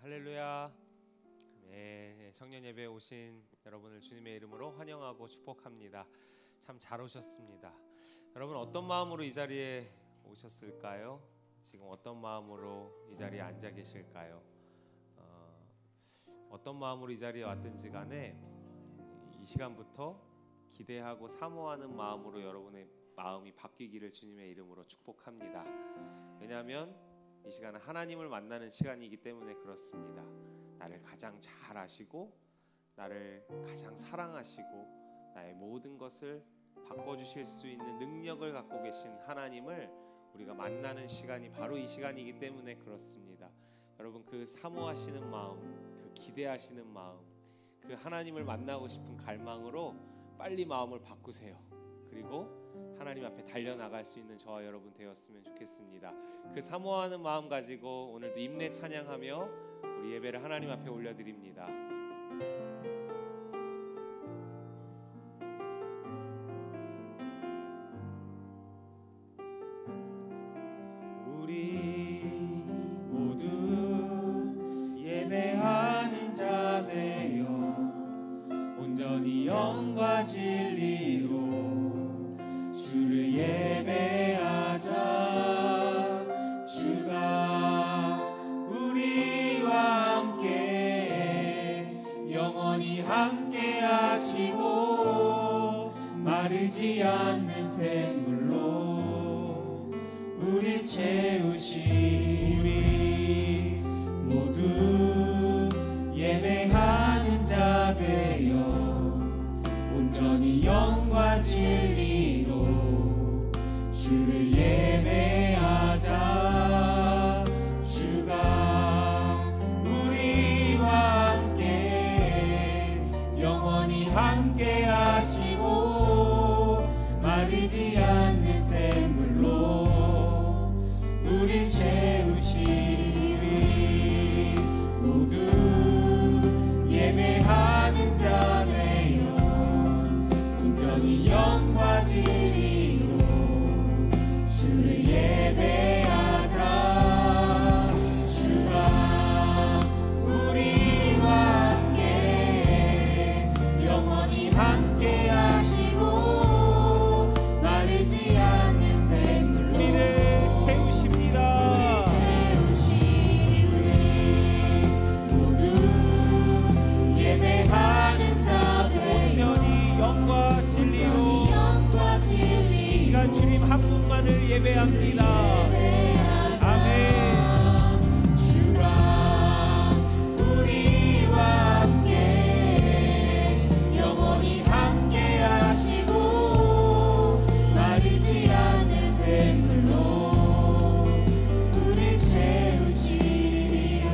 할렐루야. 네, 청년 예배에 오신 여러분을 주님의 이름으로 환영하고 축복합니다. 참 잘 오셨습니다. 여러분 어떤 마음으로 이 자리에 오셨을까요? 지금 어떤 마음으로 이 자리에 앉아 계실까요? 어떤 마음으로 이 자리에 왔든지 간에 이 시간부터 기대하고 사모하는 마음으로 여러분의 마음이 바뀌기를 주님의 이름으로 축복합니다. 왜냐하면 이 시간은 하나님을 만나는 시간이기 때문에 그렇습니다. 나를 가장 잘 아시고 나를 가장 사랑하시고 나의 모든 것을 바꿔주실 수 있는 능력을 갖고 계신 하나님을 우리가 만나는 시간이 바로 이 시간이기 때문에 그렇습니다. 여러분 그 사모하시는 마음, 그 기대하시는 마음, 그 하나님을 만나고 싶은 갈망으로 빨리 마음을 바꾸세요. 그리고 하나님 앞에 달려나갈 수 있는 저와 여러분 되었으면 좋겠습니다. 그 사모하는 마음 가지고 오늘도 임내 찬양하며 우리 예배를 하나님 앞에 올려드립니다. 우리 모두 예배하는 자 되어 온전히 영과 진리로 주를 예배하자. 주가 우리와 함께 영원히 함께 하시고 마르지 않는 샘물로 우릴 채우시. 우리 모두 예배하는 자 되어 온전히 영과 진리로 주를 예배하자. 주가 우리와 함께 영원히 함께 하시고 마르지 않는 샘물로 우릴 채우시리. 모두 예배하는 자 되어 온전히 영과 진리로 주를 예배하자. 주가 우리와 함께 영원히 함께 하시고 마르지 않는 샘물로 우리를 채우십니다. 우리 채우시리. 모두 예배하는 자 되어 온전히 영과 진리로 이 시간 주님 한 분만을 예배합니다. 아멘. 주가 우리와 함께 영원히 함께 하시고 마르지 않는 샘물로 우릴 채우시리라.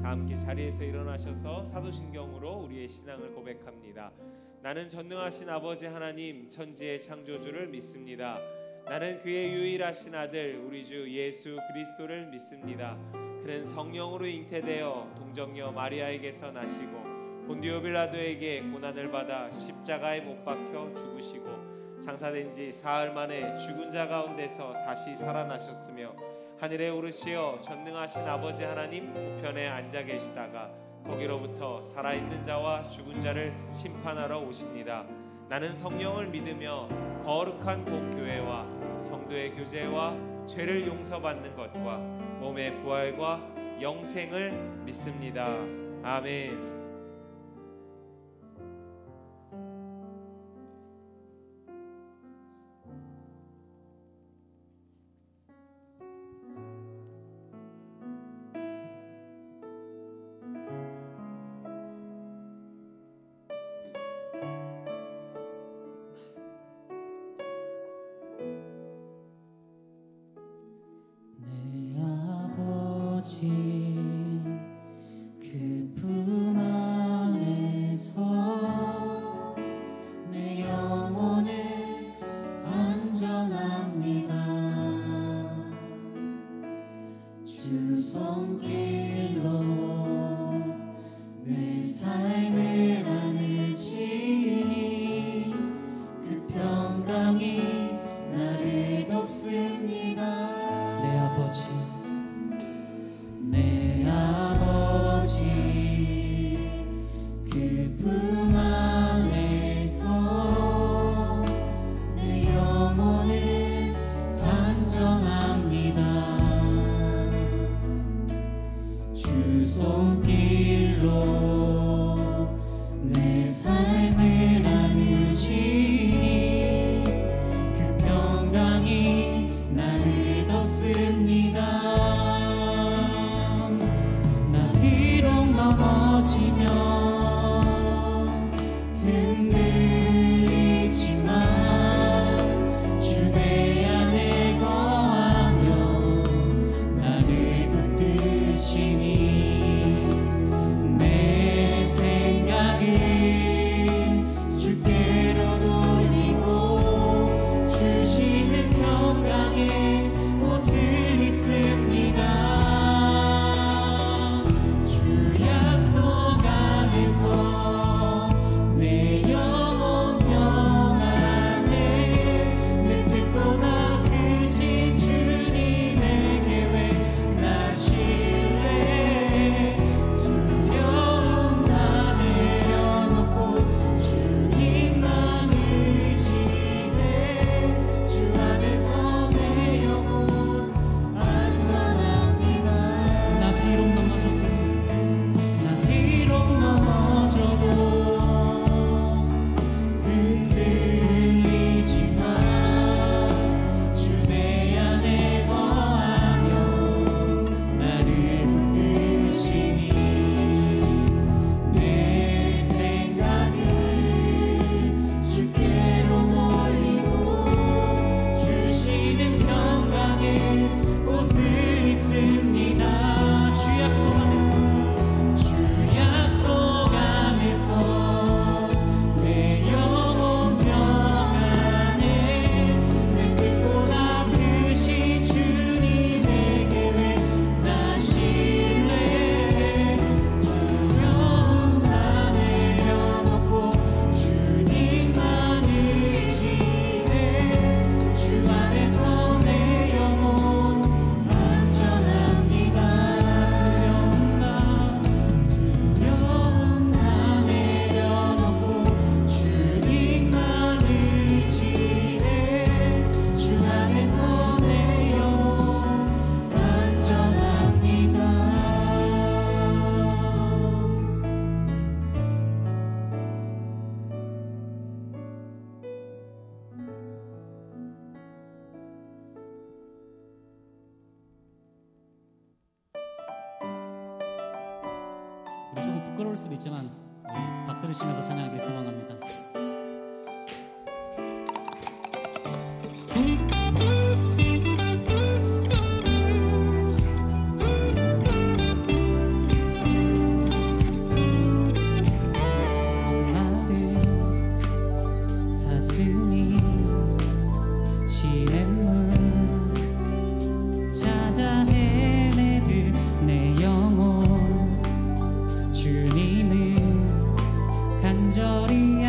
다 함께 자리에서 일어나셔서 사도신경으로 우리의 신앙을 고백합니다. 나는 전능하신 아버지 하나님 천지의 창조주를 믿습니다. 나는 그의 유일하신 아들 우리 주 예수 그리스도를 믿습니다. 그는 성령으로 잉태되어 동정녀 마리아에게서 나시고 본디오 빌라도에게 고난을 받아 십자가에 못 박혀 죽으시고 장사된 지 사흘 만에 죽은 자 가운데서 다시 살아나셨으며 하늘에 오르시어 전능하신 아버지 하나님 우편에 앉아 계시다가 거기로부터 살아있는 자와 죽은 자를 심판하러 오십니다. 나는 성령을 믿으며 거룩한 공교회와 성도의 교제와 죄를 용서받는 것과 몸의 부활과 영생을 믿습니다. 아멘. 그 품 주 손길로 내 삶을 안으시니 그 평강이 나를 덮습니다. 나 비록 넘어지면 우리 조금 부끄러울 수도 있지만 박수를 치면서 찬양하길 소망합니다. 주님을 간절히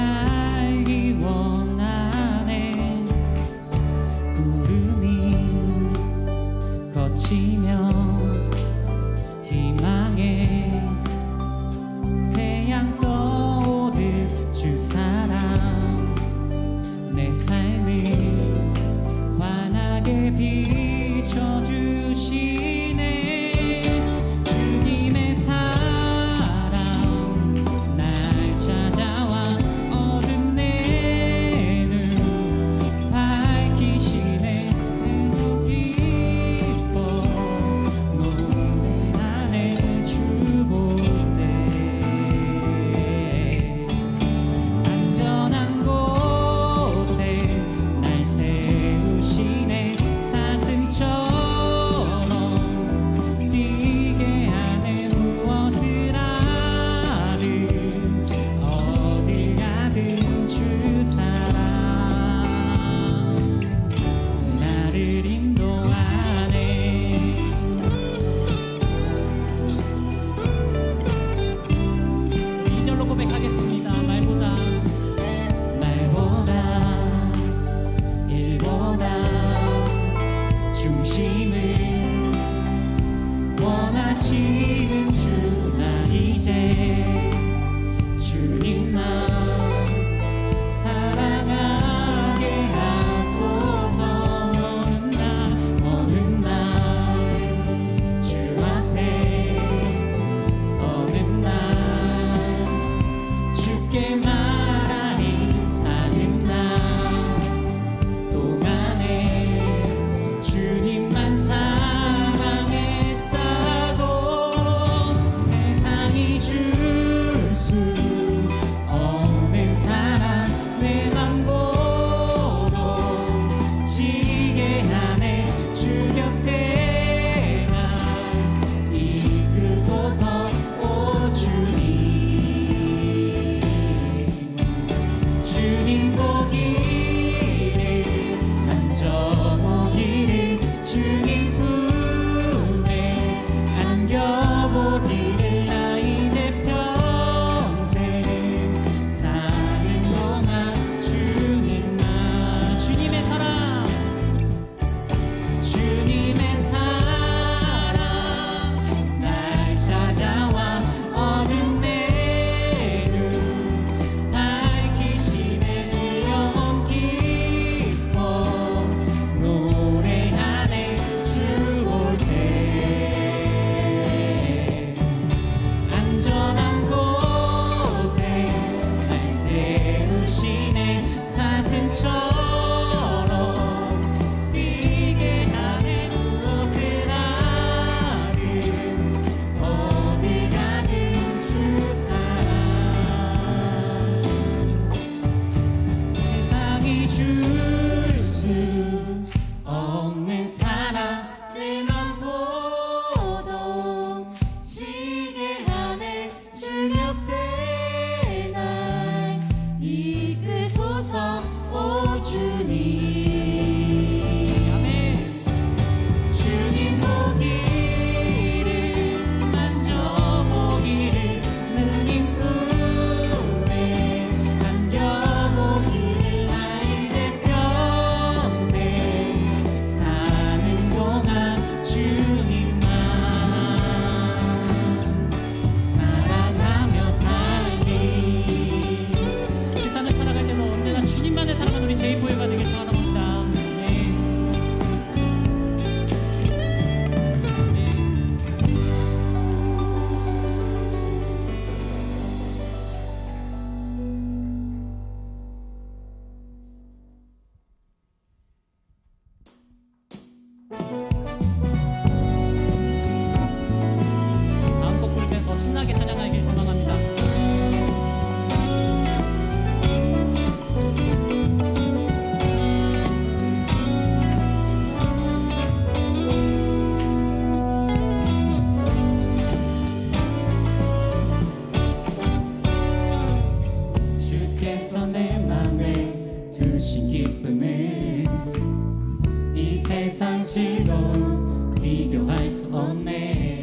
즐거움 비교할 수 없네.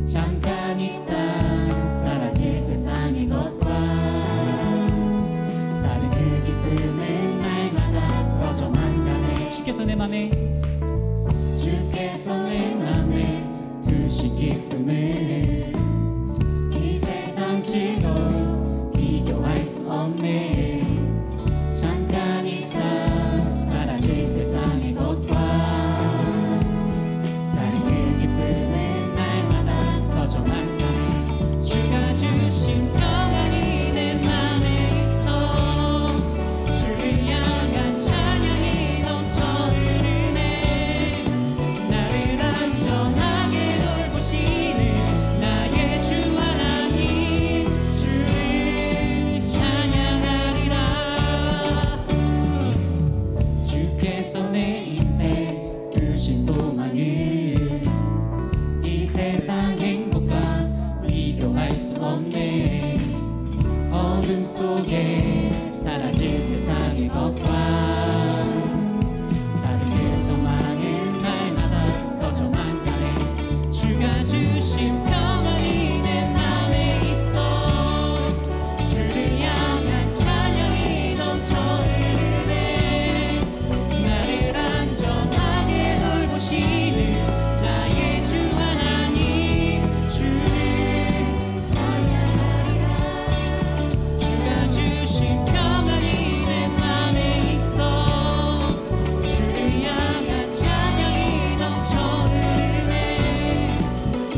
잠깐 있다 사라질 세상의 것과 다른 그 기쁨은 날마다 퍼져만 가네. 주께서 내 맘에 주께서 내 맘에 두신 기쁨은 이 세상 즐거움 비교할 수 없네. 잠깐 있다 사라질 세상의 것과 다른 그 기쁨은 날마다 퍼져만 가네. 주가 주신 평안이 내 맘에 있어. 주를 향한 찬양이 넘쳐 흐르네. 나를 안전하게 돌보시는 나의 주 하나님, 주를 찬양하리라. 주께서 내 인생 두신 소망을 이 세상 행복과 비교할 수 없네. 어둠 속에 사라질 세상의 것과 다른 그 소망은 날마다 퍼져만 가네. 주가 주신 평안이 내 맘에 있어. 주를 향한 찬양이 넘쳐 흐르네. 나를 안전하게 돌보시는 나의 주 하나님, 주를 찬양하리라. 주가 주신 평안이 내 맘에 있어. 주를 향한 찬양이 넘쳐 흐르네.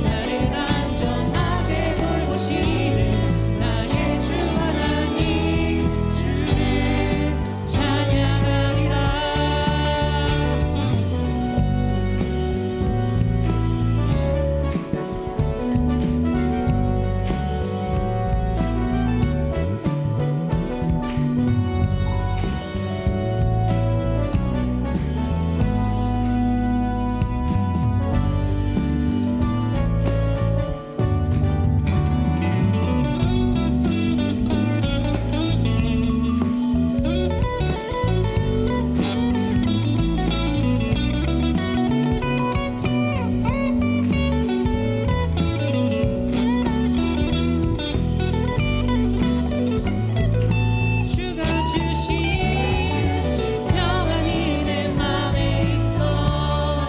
나를 안전하게 돌보시는 나의 주 하나님, 주를 찬양하리라. 주가 주신 평안이 내 맘에 있어.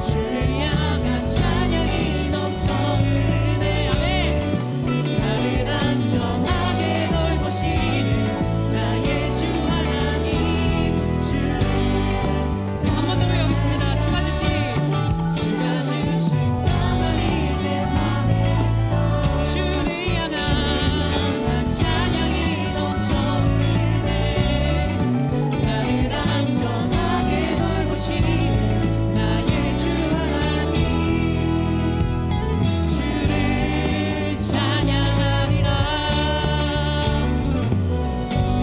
주를 향한 찬양이 넘쳐 흐르네. 아멘. 나를 안전하게 돌보시는 나의 주 하나님, 주를 한 번 더 외우겠습니다. 주가 주신 평안이 내 맘에 있어. 주를 향한 찬양이 넘쳐 흐르네. 나를 안전하게 돌보시는 나의 주 하나님, 주를 찬양하리라. 네.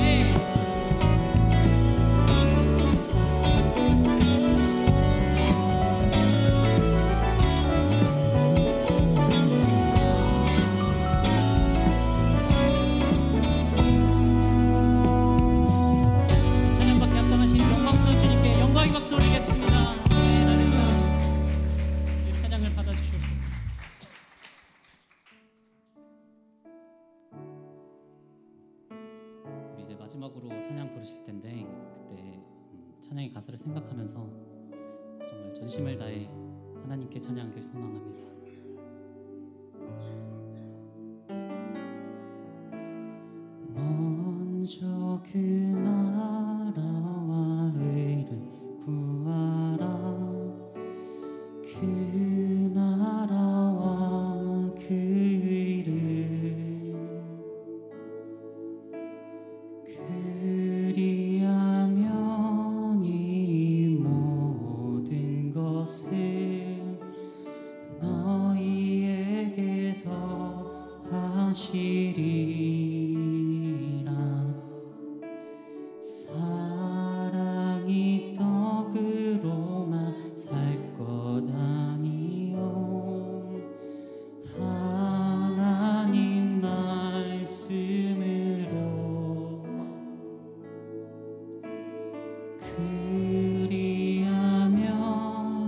찬양받게 합당하신 영광스러운 주님께 영광의 박수 올리겠습니다. 네, 나를 이 찬양을 받아주시옵소서. 우리 이제 마지막으로 찬양 부르실 텐데 그때 찬양의 가사를 생각하면서 정말 전심을 다해 하나님께 찬양하길 소망합니다. 먼저 그 나라와 의를 구하라. 그 나라와 그 의를 그리하면 이 모든 것을 너희에게 더하시리라. 사랑이 떡으로만 살 것 아니요 하나님 말씀으로 그리하면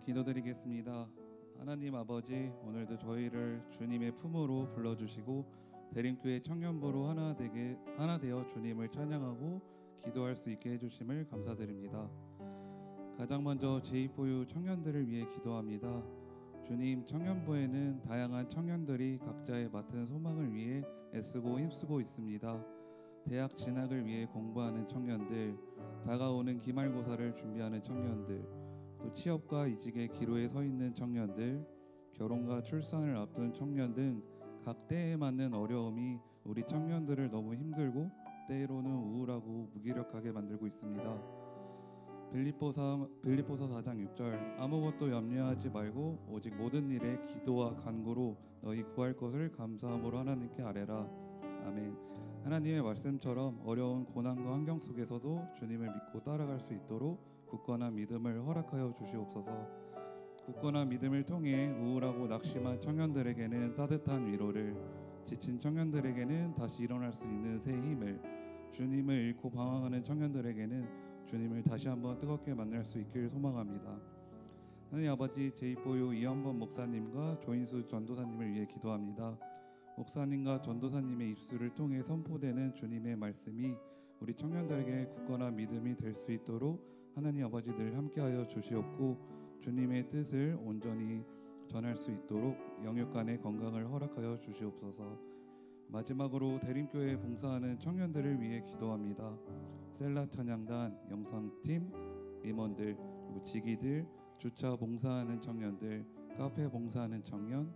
기도드리겠습니다. 하나님 아버지, 오늘도 저희를 주님의 품으로 불러주시고 대림교회 청년부로 하나 되어 주님을 찬양하고 기도할 수 있게 해주심을 감사드립니다. 가장 먼저 제2보유 청년들을 위해 기도합니다. 주님, 청년부에는 다양한 청년들이 각자의 맡은 소망을 위해 애쓰고 힘쓰고 있습니다. 대학 진학을 위해 공부하는 청년들, 다가오는 기말고사를 준비하는 청년들, 또 취업과 이직의 기로에 서 있는 청년들, 결혼과 출산을 앞둔 청년 등 각 때에 맞는 어려움이 우리 청년들을 너무 힘들고 때로는 우울하고 무기력하게 만들고 있습니다. 빌립보서 4장 6절, 아무것도 염려하지 말고 오직 모든 일에 기도와 간구로 너희 구할 것을 감사함으로 하나님께 아뢰라. 아멘. 하나님의 말씀처럼 어려운 고난과 환경 속에서도 주님을 믿고 따라갈 수 있도록 굳건한 믿음을 허락하여 주시옵소서. 굳건한 믿음을 통해 우울하고 낙심한 청년들에게는 따뜻한 위로를, 지친 청년들에게는 다시 일어날 수 있는 새 힘을, 주님을 잃고 방황하는 청년들에게는 주님을 다시 한번 뜨겁게 만날 수 있길 소망합니다. 하나님 아버지, 제2보유 이현범 목사님과 조인수 전도사님을 위해 기도합니다. 목사님과 전도사님의 입술을 통해 선포되는 주님의 말씀이 우리 청년들에게 굳건한 믿음이 될 수 있도록 하나님 아버지 늘 함께하여 주시옵고, 주님의 뜻을 온전히 전할 수 있도록 영육간의 건강을 허락하여 주시옵소서. 마지막으로 대림교회에 봉사하는 청년들을 위해 기도합니다. 셀라 찬양단, 영상팀, 임원들, 그리고 지기들, 주차 봉사하는 청년들, 카페 봉사하는 청년,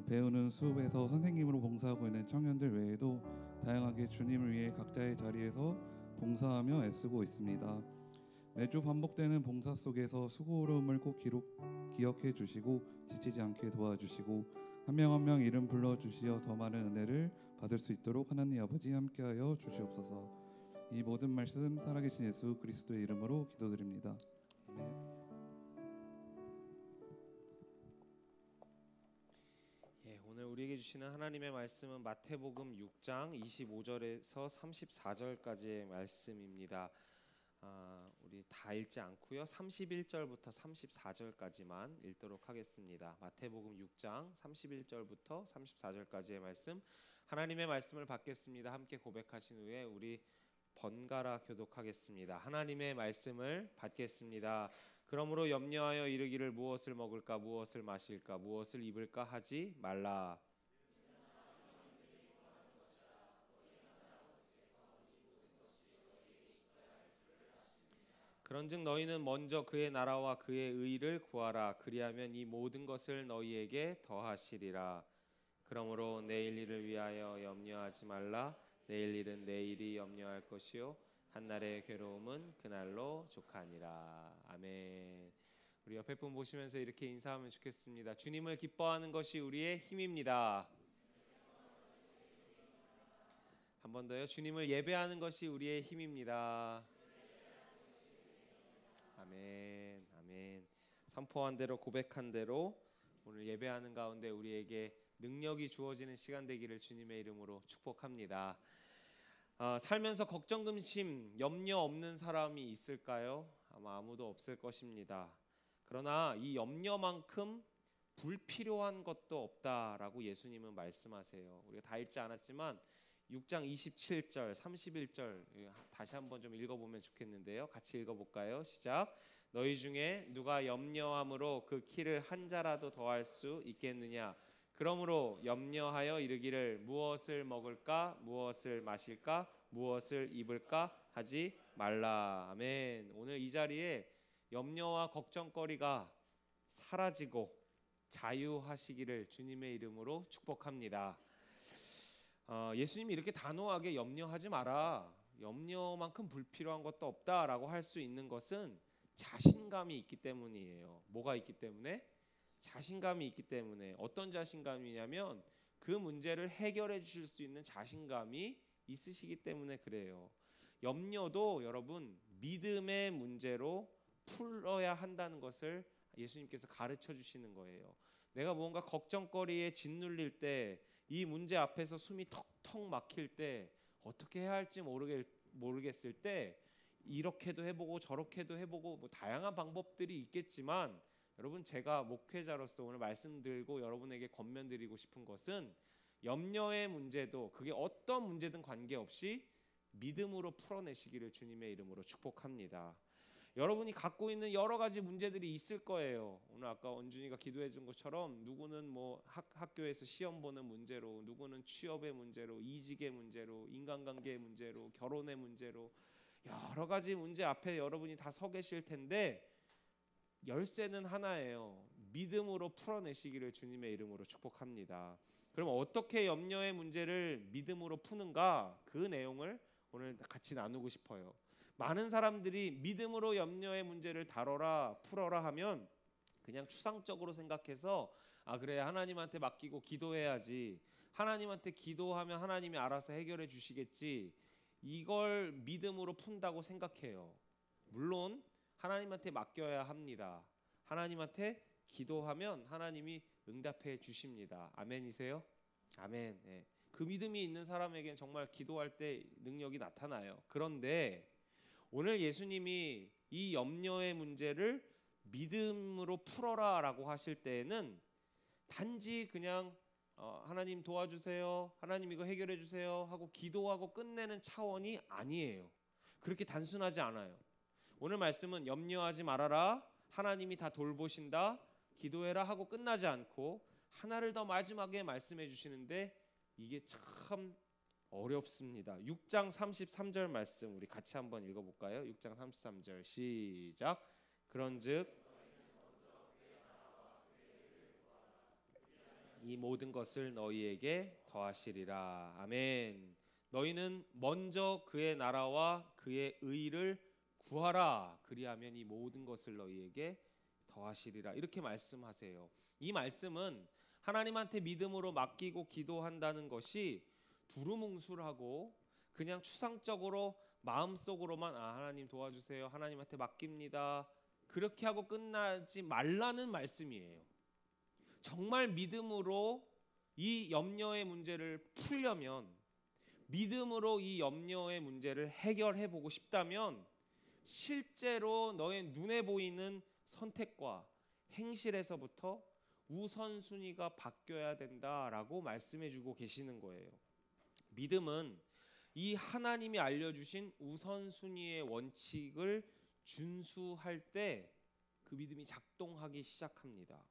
배우는 수업에서 선생님으로 봉사하고 있는 청년들 외에도 다양하게 주님을 위해 각자의 자리에서 봉사하며 애쓰고 있습니다. 매주 반복되는 봉사 속에서 수고로움을 꼭 기억해 주시고 지치지 않게 도와주시고 한 명 한 명 이름 불러주시어 더 많은 은혜를 받을 수 있도록 하나님 아버지 함께하여 주시옵소서. 이 모든 말씀 살아계신 예수 그리스도의 이름으로 기도드립니다. 아멘. 오늘 우리에게 주시는 하나님의 말씀은 마태복음 6장 25절에서 34절까지의 말씀입니다. 우리 다 읽지 않고요. 31절부터 34절까지만 읽도록 하겠습니다. 마태복음 6장 31절부터 34절까지의 말씀, 하나님의 말씀을 받겠습니다. 함께 고백하신 후에 우리 번갈아 교독하겠습니다. 하나님의 말씀을 받겠습니다. 그러므로 염려하여 이르기를 무엇을 먹을까 무엇을 마실까 무엇을 입을까 하지 말라. 그런즉 너희는 먼저 그의 나라와 그의 의를 구하라. 그리하면 이 모든 것을 너희에게 더하시리라. 그러므로 내일 일을 위하여 염려하지 말라. 내일 일은 내일이 염려할 것이요 한날의 괴로움은 그날로 족하니라. 아멘. 우리 옆에 분 보시면서 이렇게 인사하면 좋겠습니다. 주님을 기뻐하는 것이 우리의 힘입니다. 한 번 더요. 주님을 예배하는 것이 우리의 힘입니다. 아멘. 아멘. 선포한 대로 고백한 대로 오늘 예배하는 가운데 우리에게 능력이 주어지는 시간 되기를 주님의 이름으로 축복합니다. 살면서 걱정, 근심, 염려 없는 사람이 있을까요? 아마 아무도 없을 것입니다. 그러나 이 염려만큼 불필요한 것도 없다라고 예수님은 말씀하세요. 우리가 다 읽지 않았지만 6장 27절, 31절 다시 한번 좀 읽어보면 좋겠는데요. 같이 읽어볼까요? 시작. 너희 중에 누가 염려함으로 그 키를 한 자라도 더할 수 있겠느냐? 그러므로 염려하여 이르기를 무엇을 먹을까, 무엇을 마실까, 무엇을 입을까 하지 말라. 아멘. 오늘 이 자리에 염려와 걱정거리가 사라지고 자유하시기를 주님의 이름으로 축복합니다. 예수님이 이렇게 단호하게 염려하지 마라, 염려만큼 불필요한 것도 없다라고 할 수 있는 것은 자신감이 있기 때문이에요. 뭐가 있기 때문에? 자신감이 있기 때문에. 어떤 자신감이냐면 그 문제를 해결해 주실 수 있는 자신감이 있으시기 때문에 그래요. 염려도 여러분 믿음의 문제로 풀어야 한다는 것을 예수님께서 가르쳐 주시는 거예요. 내가 뭔가 걱정거리에 짓눌릴 때, 이 문제 앞에서 숨이 턱턱 막힐 때, 어떻게 해야 할지 모르겠을 때 이렇게도 해보고 저렇게도 해보고 뭐 다양한 방법들이 있겠지만 여러분, 제가 목회자로서 오늘 말씀드리고 여러분에게 권면드리고 싶은 것은 염려의 문제도 그게 어떤 문제든 관계없이 믿음으로 풀어내시기를 주님의 이름으로 축복합니다. 여러분이 갖고 있는 여러 가지 문제들이 있을 거예요. 오늘 아까 원준이가 기도해 준 것처럼 누구는 뭐 학교에서 시험 보는 문제로, 누구는 취업의 문제로, 이직의 문제로, 인간관계의 문제로, 결혼의 문제로 여러 가지 문제 앞에 여러분이 다 서 계실 텐데 열쇠는 하나예요. 믿음으로 풀어내시기를 주님의 이름으로 축복합니다. 그럼 어떻게 염려의 문제를 믿음으로 푸는가? 그 내용을 오늘 같이 나누고 싶어요. 많은 사람들이 믿음으로 염려의 문제를 다뤄라, 풀어라 하면 그냥 추상적으로 생각해서 아 그래, 하나님한테 맡기고 기도해야지, 하나님한테 기도하면 하나님이 알아서 해결해 주시겠지, 이걸 믿음으로 푼다고 생각해요. 물론 하나님한테 맡겨야 합니다. 하나님한테 기도하면 하나님이 응답해 주십니다. 아멘이세요? 아멘. 예. 그 믿음이 있는 사람에겐 정말 기도할 때 능력이 나타나요. 그런데 오늘 예수님이 이 염려의 문제를 믿음으로 풀어라 라고 하실 때에는 단지 그냥 하나님 도와주세요, 하나님 이거 해결해 주세요 하고 기도하고 끝내는 차원이 아니에요. 그렇게 단순하지 않아요. 오늘 말씀은 염려하지 말아라, 하나님이 다 돌보신다, 기도해라 하고 끝나지 않고 하나를 더 마지막에 말씀해 주시는데 이게 참 어렵습니다. 6장 33절 말씀 우리 같이 한번 읽어볼까요? 6장 33절 시작. 그런즉 이 모든 것을 너희에게 더하시리라. 아멘. 너희는 먼저 그의 나라와 그의 의를 구하라. 그리하면 이 모든 것을 너희에게 더하시리라. 이렇게 말씀하세요. 이 말씀은 하나님한테 믿음으로 맡기고 기도한다는 것이 두루뭉술하고 그냥 추상적으로 마음속으로만 하나님 도와주세요, 하나님한테 맡깁니다, 그렇게 하고 끝나지 말라는 말씀이에요. 정말 믿음으로 이 염려의 문제를 풀려면, 믿음으로 이 염려의 문제를 해결해 보고 싶다면 실제로 너의 눈에 보이는 선택과 행실에서부터 우선순위가 바뀌어야 된다라고 말씀해 주고 계시는 거예요. 믿음은 이 하나님이 알려주신 우선순위의 원칙을 준수할 때 그 믿음이 작동하기 시작합니다.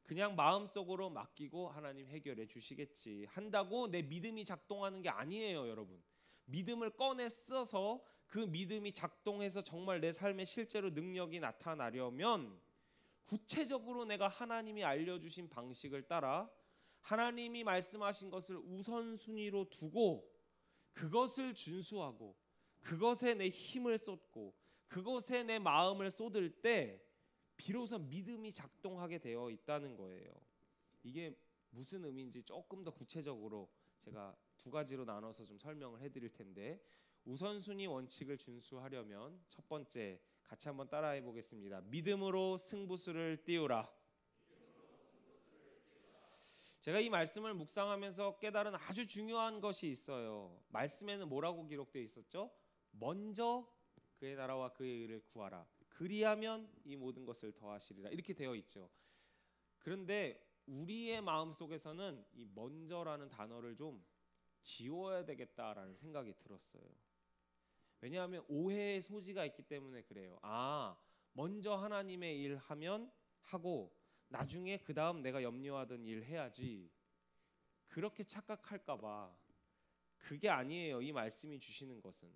그냥 마음속으로 맡기고 하나님 해결해 주시겠지 한다고 내 믿음이 작동하는 게 아니에요, 여러분. 믿음을 꺼내 써서 그 믿음이 작동해서 정말 내 삶에 실제로 능력이 나타나려면 구체적으로 내가 하나님이 알려주신 방식을 따라 하나님이 말씀하신 것을 우선순위로 두고 그것을 준수하고 그것에 내 힘을 쏟고 그것에 내 마음을 쏟을 때 비로소 믿음이 작동하게 되어 있다는 거예요. 이게 무슨 의미인지 조금 더 구체적으로 제가 두 가지로 나눠서 좀 설명을 해드릴 텐데, 우선순위 원칙을 준수하려면 첫 번째 같이 한번 따라해 보겠습니다. 믿음으로 승부수를 띄우라. 제가 이 말씀을 묵상하면서 깨달은 아주 중요한 것이 있어요. 말씀에는 뭐라고 기록되어 있었죠? 먼저 그의 나라와 그의 의를 구하라. 그리하면 이 모든 것을 더하시리라. 이렇게 되어 있죠. 그런데 우리의 마음속에서는 이 먼저라는 단어를 좀 지워야 되겠다라는 생각이 들었어요. 왜냐하면 오해의 소지가 있기 때문에 그래요. 먼저 하나님의 일 하면 하고 나중에 그 다음 내가 염려하던 일 해야지, 그렇게 착각할까 봐. 그게 아니에요. 이 말씀이 주시는 것은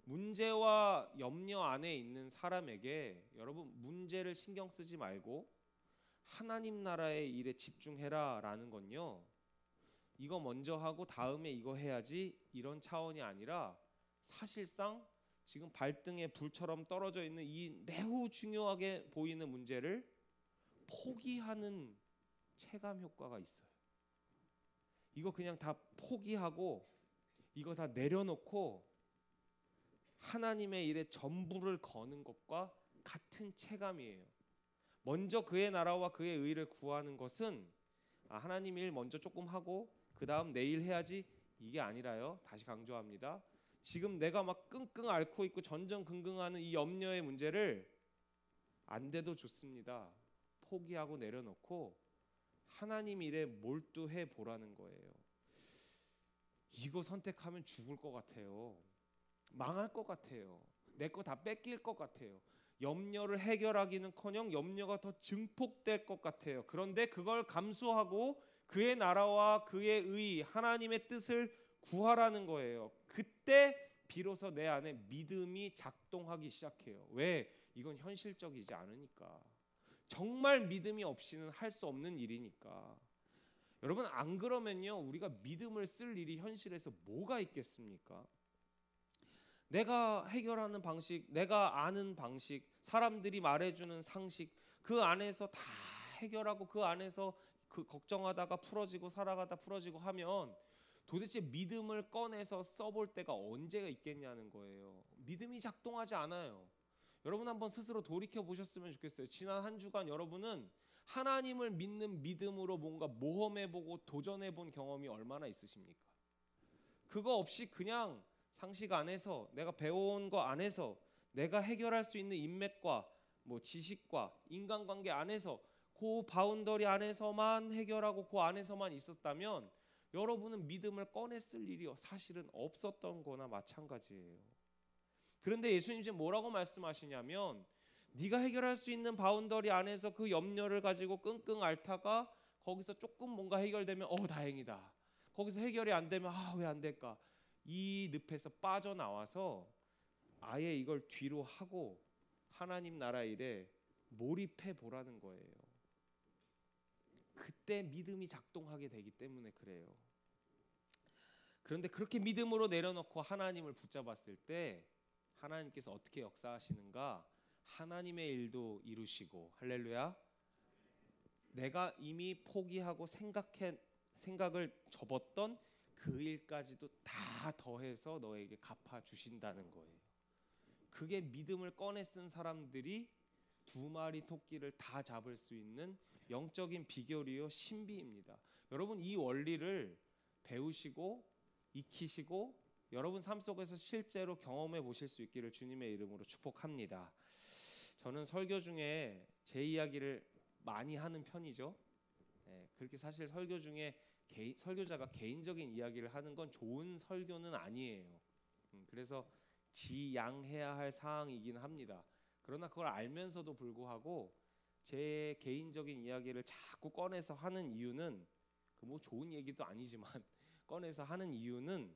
문제와 염려 안에 있는 사람에게 여러분 문제를 신경 쓰지 말고 하나님 나라의 일에 집중해라 라는 건요, 이거 먼저 하고 다음에 이거 해야지 이런 차원이 아니라 사실상 지금 발등에 불처럼 떨어져 있는 이 매우 중요하게 보이는 문제를 포기하는 체감 효과가 있어요. 이거 그냥 다 포기하고 이거 다 내려놓고 하나님의 일에 전부를 거는 것과 같은 체감이에요. 먼저 그의 나라와 그의 의를 구하는 것은 하나님 일 먼저 조금 하고 그 다음 내일 해야지, 이게 아니라요. 다시 강조합니다. 지금 내가 막 끙끙 앓고 있고 전전긍긍하는 이 염려의 문제를 안 돼도 좋습니다. 포기하고 내려놓고 하나님 일에 몰두해 보라는 거예요. 이거 선택하면 죽을 것 같아요. 망할 것 같아요. 내 거 다 뺏길 것 같아요. 염려를 해결하기는커녕 염려가 더 증폭될 것 같아요. 그런데 그걸 감수하고 그의 나라와 그의 의, 하나님의 뜻을 구하라는 거예요. 그때 비로소 내 안에 믿음이 작동하기 시작해요. 왜? 이건 현실적이지 않으니까. 정말 믿음이 없이는 할 수 없는 일이니까. 여러분, 안 그러면요, 우리가 믿음을 쓸 일이 현실에서 뭐가 있겠습니까? 내가 해결하는 방식, 내가 아는 방식, 사람들이 말해주는 상식, 그 안에서 다 해결하고 그 안에서 그 걱정하다가 풀어지고 살아가다 풀어지고 하면 도대체 믿음을 꺼내서 써볼 때가 언제가 있겠냐는 거예요. 믿음이 작동하지 않아요. 여러분 한번 스스로 돌이켜 보셨으면 좋겠어요. 지난 한 주간 여러분은 하나님을 믿는 믿음으로 뭔가 모험해보고 도전해본 경험이 얼마나 있으십니까? 그거 없이 그냥 상식 안에서 내가 배워온 거 안에서 내가 해결할 수 있는 인맥과 뭐 지식과 인간관계 안에서 그 바운더리 안에서만 해결하고 그 안에서만 있었다면 여러분은 믿음을 꺼냈을 일이 사실은 없었던 거나 마찬가지예요. 그런데 예수님 지금 뭐라고 말씀하시냐면 네가 해결할 수 있는 바운더리 안에서 그 염려를 가지고 끙끙 앓다가 거기서 조금 뭔가 해결되면 다행이다. 거기서 해결이 안 되면 왜 안 될까? 이 늪에서 빠져나와서 아예 이걸 뒤로 하고 하나님 나라 일에 몰입해 보라는 거예요. 그때 믿음이 작동하게 되기 때문에 그래요. 그런데 그렇게 믿음으로 내려놓고 하나님을 붙잡았을 때 하나님께서 어떻게 역사하시는가? 하나님의 일도 이루시고, 할렐루야. 내가 이미 포기하고 생각을 접었던 그 일까지도 다 더해서 너에게 갚아주신다는 거예요. 그게 믿음을 꺼내 쓴 사람들이 두 마리 토끼를 다 잡을 수 있는 영적인 비결이요 신비입니다. 여러분 이 원리를 배우시고 익히시고 여러분 삶 속에서 실제로 경험해 보실 수 있기를 주님의 이름으로 축복합니다. 저는 설교 중에 제 이야기를 많이 하는 편이죠. 그렇게 사실 설교 중에 설교자가 개인적인 이야기를 하는 건 좋은 설교는 아니에요. 그래서 지양해야 할 사항이긴 합니다. 그러나 그걸 알면서도 불구하고 제 개인적인 이야기를 자꾸 꺼내서 하는 이유는 뭐 좋은 얘기도 아니지만 꺼내서 하는 이유는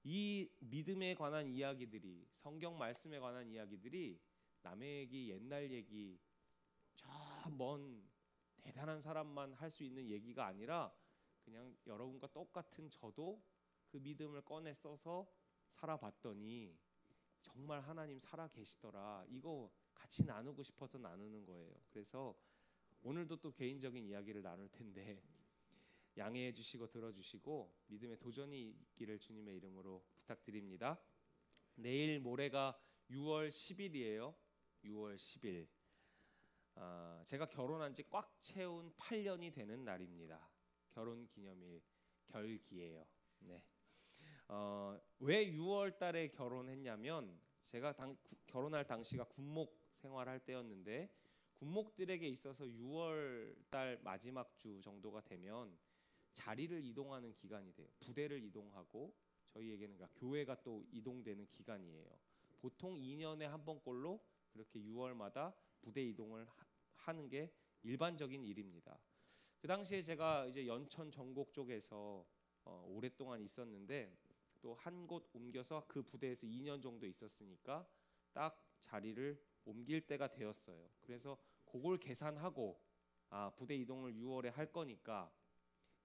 이 믿음에 관한 이야기들이 성경 말씀에 관한 이야기들이 남의 얘기 옛날 얘기 저 먼 대단한 사람만 할 수 있는 얘기가 아니라 그냥 여러분과 똑같은 저도 그 믿음을 꺼내 써서 살아봤더니 정말 하나님 살아 계시더라. 이거 같이 나누고 싶어서 나누는 거예요. 그래서 오늘도 또 개인적인 이야기를 나눌 텐데 양해해 주시고 들어주시고 믿음의 도전이 있기를 주님의 이름으로 부탁드립니다. 내일 모레가 6월 10일이에요. 6월 10일. 제가 결혼한 지 꽉 채운 8년이 되는 날입니다. 결혼 기념일 결기예요. 네. 왜 6월 달에 결혼했냐면 제가 결혼할 당시가 군목 생활할 때였는데 군목들에게 있어서 6월 달 마지막 주 정도가 되면 자리를 이동하는 기간이 돼요. 부대를 이동하고 저희에게는 교회가 또 이동되는 기간이에요. 보통 2년에 한 번꼴로 그렇게 6월마다 부대 이동을 하는 게 일반적인 일입니다. 그 당시에 제가 이제 연천 전곡 쪽에서 오랫동안 있었는데 또 한 곳 옮겨서 그 부대에서 2년 정도 있었으니까 딱 자리를 옮길 때가 되었어요. 그래서 그걸 계산하고 부대 이동을 6월에 할 거니까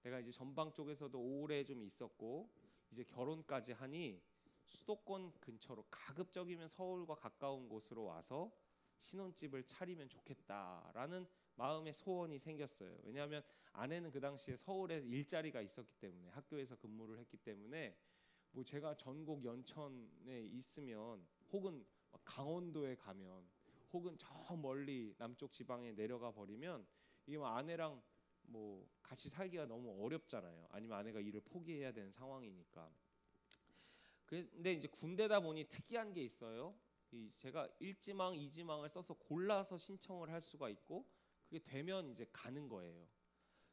내가 이제 전방 쪽에서도 오래 좀 있었고 이제 결혼까지 하니 수도권 근처로 가급적이면 서울과 가까운 곳으로 와서 신혼집을 차리면 좋겠다라는 마음의 소원이 생겼어요. 왜냐하면 아내는 그 당시에 서울에 일자리가 있었기 때문에 학교에서 근무를 했기 때문에 뭐 제가 전곡 연천에 있으면 혹은 강원도에 가면 혹은 저 멀리 남쪽 지방에 내려가 버리면 이게 뭐 아내랑 뭐 같이 살기가 너무 어렵잖아요. 아니면 아내가 일을 포기해야 되는 상황이니까. 근데 이제 군대다 보니 특이한 게 있어요. 제가 1지망, 2지망을 써서 골라서 신청을 할 수가 있고 그게 되면 이제 가는 거예요.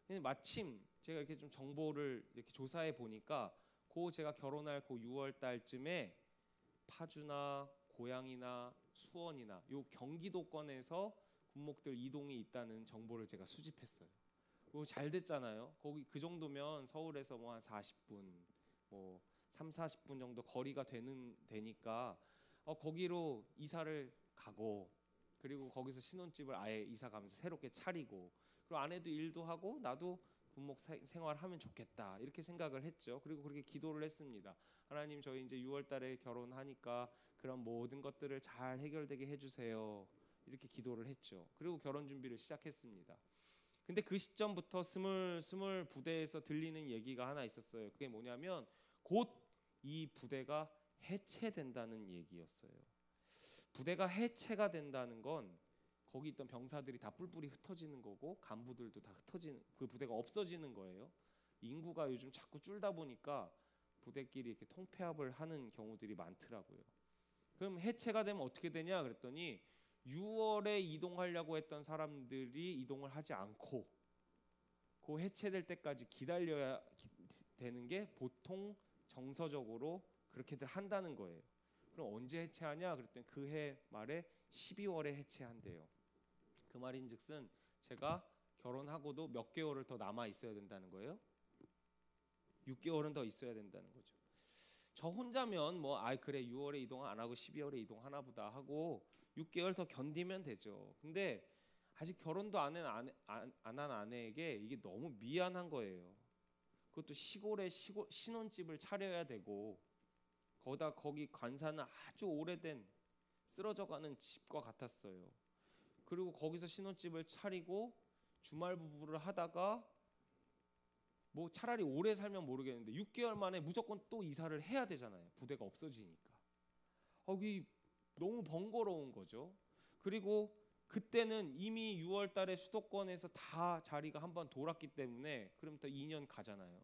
근데 마침 제가 이렇게 좀 정보를 이렇게 조사해 보니까 제가 결혼할 6월 달쯤에 파주나 고양이나 수원이나 요 경기도권에서 군목들 이동이 있다는 정보를 제가 수집했어요. 그거 잘 됐잖아요. 거기 그 정도면 서울에서 뭐 한 40분, 뭐 3, 40분 정도 거리가 되니까 거기로 이사를 가고, 그리고 거기서 신혼집을 아예 이사 가면서 새롭게 차리고, 그리고 아내도 일도 하고 나도 군목 생활하면 좋겠다 이렇게 생각을 했죠. 그리고 그렇게 기도를 했습니다. 하나님, 저희 이제 6월 달에 결혼하니까 그런 모든 것들을 잘 해결되게 해주세요. 이렇게 기도를 했죠. 그리고 결혼 준비를 시작했습니다. 근데 그 시점부터 스물 부대에서 들리는 얘기가 하나 있었어요. 그게 뭐냐면 곧 이 부대가 해체된다는 얘기였어요. 부대가 해체가 된다는 건 거기 있던 병사들이 다 뿔뿔이 흩어지는 거고 간부들도 다 흩어지는, 그 부대가 없어지는 거예요. 인구가 요즘 자꾸 줄다 보니까 부대끼리 이렇게 통폐합을 하는 경우들이 많더라고요. 그럼 해체가 되면 어떻게 되냐 그랬더니 6월에 이동하려고 했던 사람들이 이동을 하지 않고 그 해체될 때까지 기다려야 되는 게 보통 정서적으로 그렇게들 한다는 거예요. 그럼 언제 해체하냐 그랬더니 그 해 말에 12월에 해체한대요. 그 말인즉슨 제가 결혼하고도 몇 개월을 더 남아 있어야 된다는 거예요. 6개월은 더 있어야 된다는 거죠. 저 혼자면 뭐 그래 6월에 이동 안 하고 12월에 이동하나 보다 하고 6개월 더 견디면 되죠. 근데 아직 결혼도 안 한 아내에게 이게 너무 미안한 거예요. 그것도 시골에 신혼집을 차려야 되고 거기 관사는 아주 오래된 쓰러져가는 집과 같았어요. 그리고 거기서 신혼집을 차리고 주말 부부를 하다가 뭐 차라리 오래 살면 모르겠는데 6개월 만에 무조건 또 이사를 해야 되잖아요. 부대가 없어지니까. 거기 너무 번거로운 거죠. 그리고 그때는 이미 6월 달에 수도권에서 다 자리가 한번 돌았기 때문에 그럼 또 2년 가잖아요.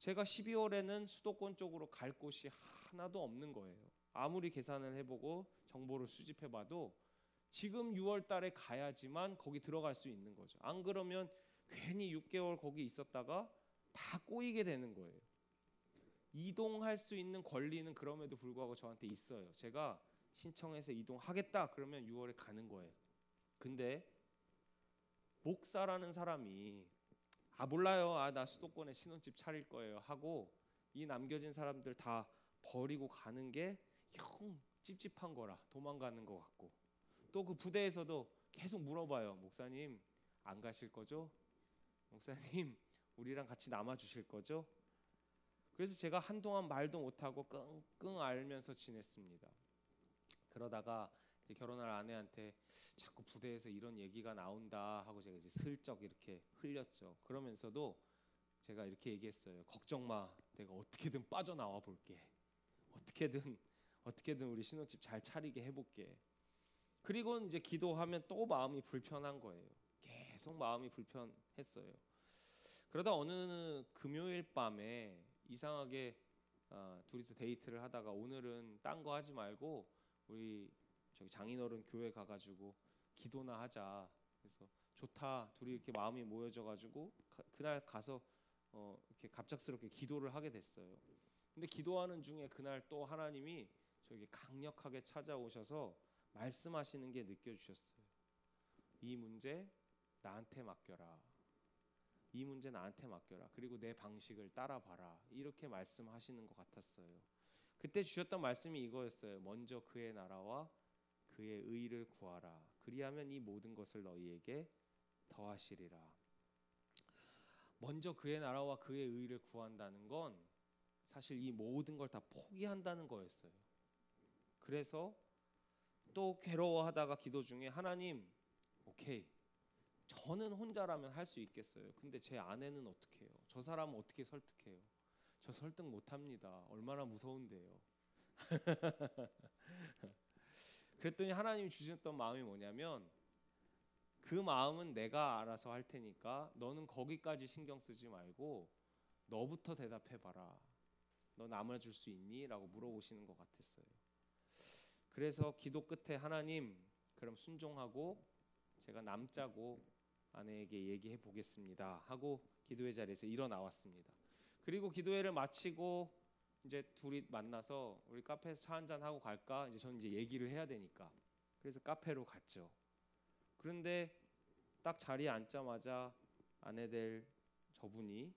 제가 12월에는 수도권 쪽으로 갈 곳이 하나도 없는 거예요. 아무리 계산을 해보고 정보를 수집해봐도 지금 6월 달에 가야지만 거기 들어갈 수 있는 거죠. 안 그러면 괜히 6개월 거기 있었다가 다 꼬이게 되는 거예요. 이동할 수 있는 권리는 그럼에도 불구하고 저한테 있어요. 제가 신청해서 이동하겠다 그러면 6월에 가는 거예요. 근데 목사라는 사람이 몰라요. 나 수도권에 신혼집 차릴 거예요 하고 이 남겨진 사람들 다 버리고 가는 게 영 찝찝한 거라 도망가는 것 같고, 또 그 부대에서도 계속 물어봐요. 목사님 안 가실 거죠? 목사님 우리랑 같이 남아 주실 거죠? 그래서 제가 한동안 말도 못하고 끙끙 앓으면서 지냈습니다. 그러다가 이제 결혼할 아내한테 자꾸 부대에서 이런 얘기가 나온다 하고 제가 이제 슬쩍 이렇게 흘렸죠. 그러면서도 제가 이렇게 얘기했어요. 걱정 마, 내가 어떻게든 빠져나와 볼게. 어떻게든 우리 신혼집 잘 차리게 해볼게. 그리고 이제 기도하면 또 마음이 불편한 거예요. 계속 마음이 불편했어요. 그러다 어느 금요일 밤에 이상하게 둘이서 데이트를 하다가 오늘은 딴 거 하지 말고 우리 저기 장인어른 교회 가가지고 기도나 하자. 그래서 좋다. 둘이 이렇게 마음이 모여져가지고 그날 가서 이렇게 갑작스럽게 기도를 하게 됐어요. 근데 기도하는 중에 그날 또 하나님이 저기 강력하게 찾아오셔서 말씀하시는 게 느껴지셨어요. 이 문제 나한테 맡겨라. 이 문제 나한테 맡겨라. 그리고 내 방식을 따라봐라. 이렇게 말씀하시는 것 같았어요. 그때 주셨던 말씀이 이거였어요. 먼저 그의 나라와 그의 의를 구하라. 그리하면 이 모든 것을 너희에게 더하시리라. 먼저 그의 나라와 그의 의를 구한다는 건 사실 이 모든 걸 다 포기한다는 거였어요. 그래서 또 괴로워하다가 기도 중에 하나님, 오케이. 저는 혼자라면 할 수 있겠어요. 근데 제 아내는 어떻게 해요? 저 사람은 어떻게 설득해요? 저 설득 못합니다. 얼마나 무서운데요. 그랬더니 하나님이 주셨던 마음이 뭐냐면 그 마음은 내가 알아서 할 테니까 너는 거기까지 신경 쓰지 말고 너부터 대답해봐라. 너 남아줄 수 있니? 라고 물어보시는 것 같았어요. 그래서 기도 끝에 하나님 그럼 순종하고 제가 남자고 아내에게 얘기해 보겠습니다 하고 기도회 자리에서 일어나왔습니다. 그리고 기도회를 마치고 이제 둘이 만나서 우리 카페에서 차 한잔 하고 갈까? 이제 저는 이제 얘기를 해야 되니까 그래서 카페로 갔죠. 그런데 딱 자리에 앉자마자 아내 될 저분이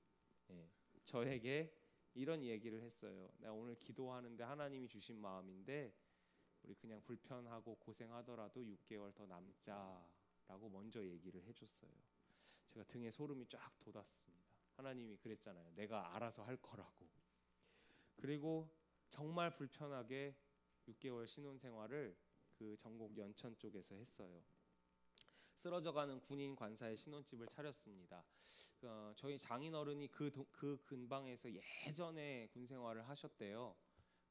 저에게 이런 얘기를 했어요. 내가 오늘 기도하는데 하나님이 주신 마음인데 우리 그냥 불편하고 고생하더라도 6개월 더 남자라고 먼저 얘기를 해줬어요. 제가 등에 소름이 쫙 돋았습니다. 하나님이 그랬잖아요. 내가 알아서 할 거라고. 그리고 정말 불편하게 6개월 신혼생활을 그 전국 연천 쪽에서 했어요. 쓰러져가는 군인 관사의 신혼집을 차렸습니다. 저희 장인어른이 그 근방에서 예전에 군 생활을 하셨대요.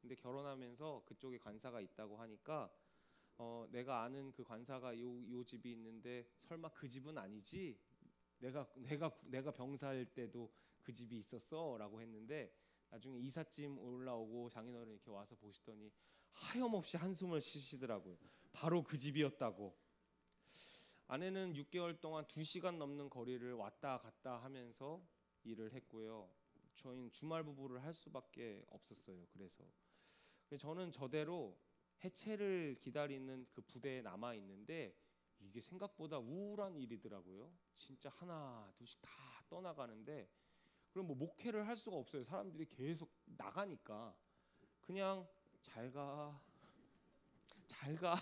근데 결혼하면서 그쪽에 관사가 있다고 하니까 내가 아는 그 관사가 요 집이 있는데 설마 그 집은 아니지? 내가 병사일 때도 그 집이 있었어라고 했는데 나중에 이삿짐 올라오고 장인어른 이렇게 와서 보시더니 하염없이 한숨을 쉬시더라고요. 바로 그 집이었다고. 아내는 6개월 동안 2시간 넘는 거리를 왔다 갔다 하면서 일을 했고요. 저희는 주말 부부를 할 수밖에 없었어요. 그래서 저는 저대로 해체를 기다리는 그 부대에 남아 있는데 이게 생각보다 우울한 일이더라고요. 진짜 하나 둘씩 다 떠나가는데 그럼 뭐 목회를 할 수가 없어요. 사람들이 계속 나가니까 그냥 잘 가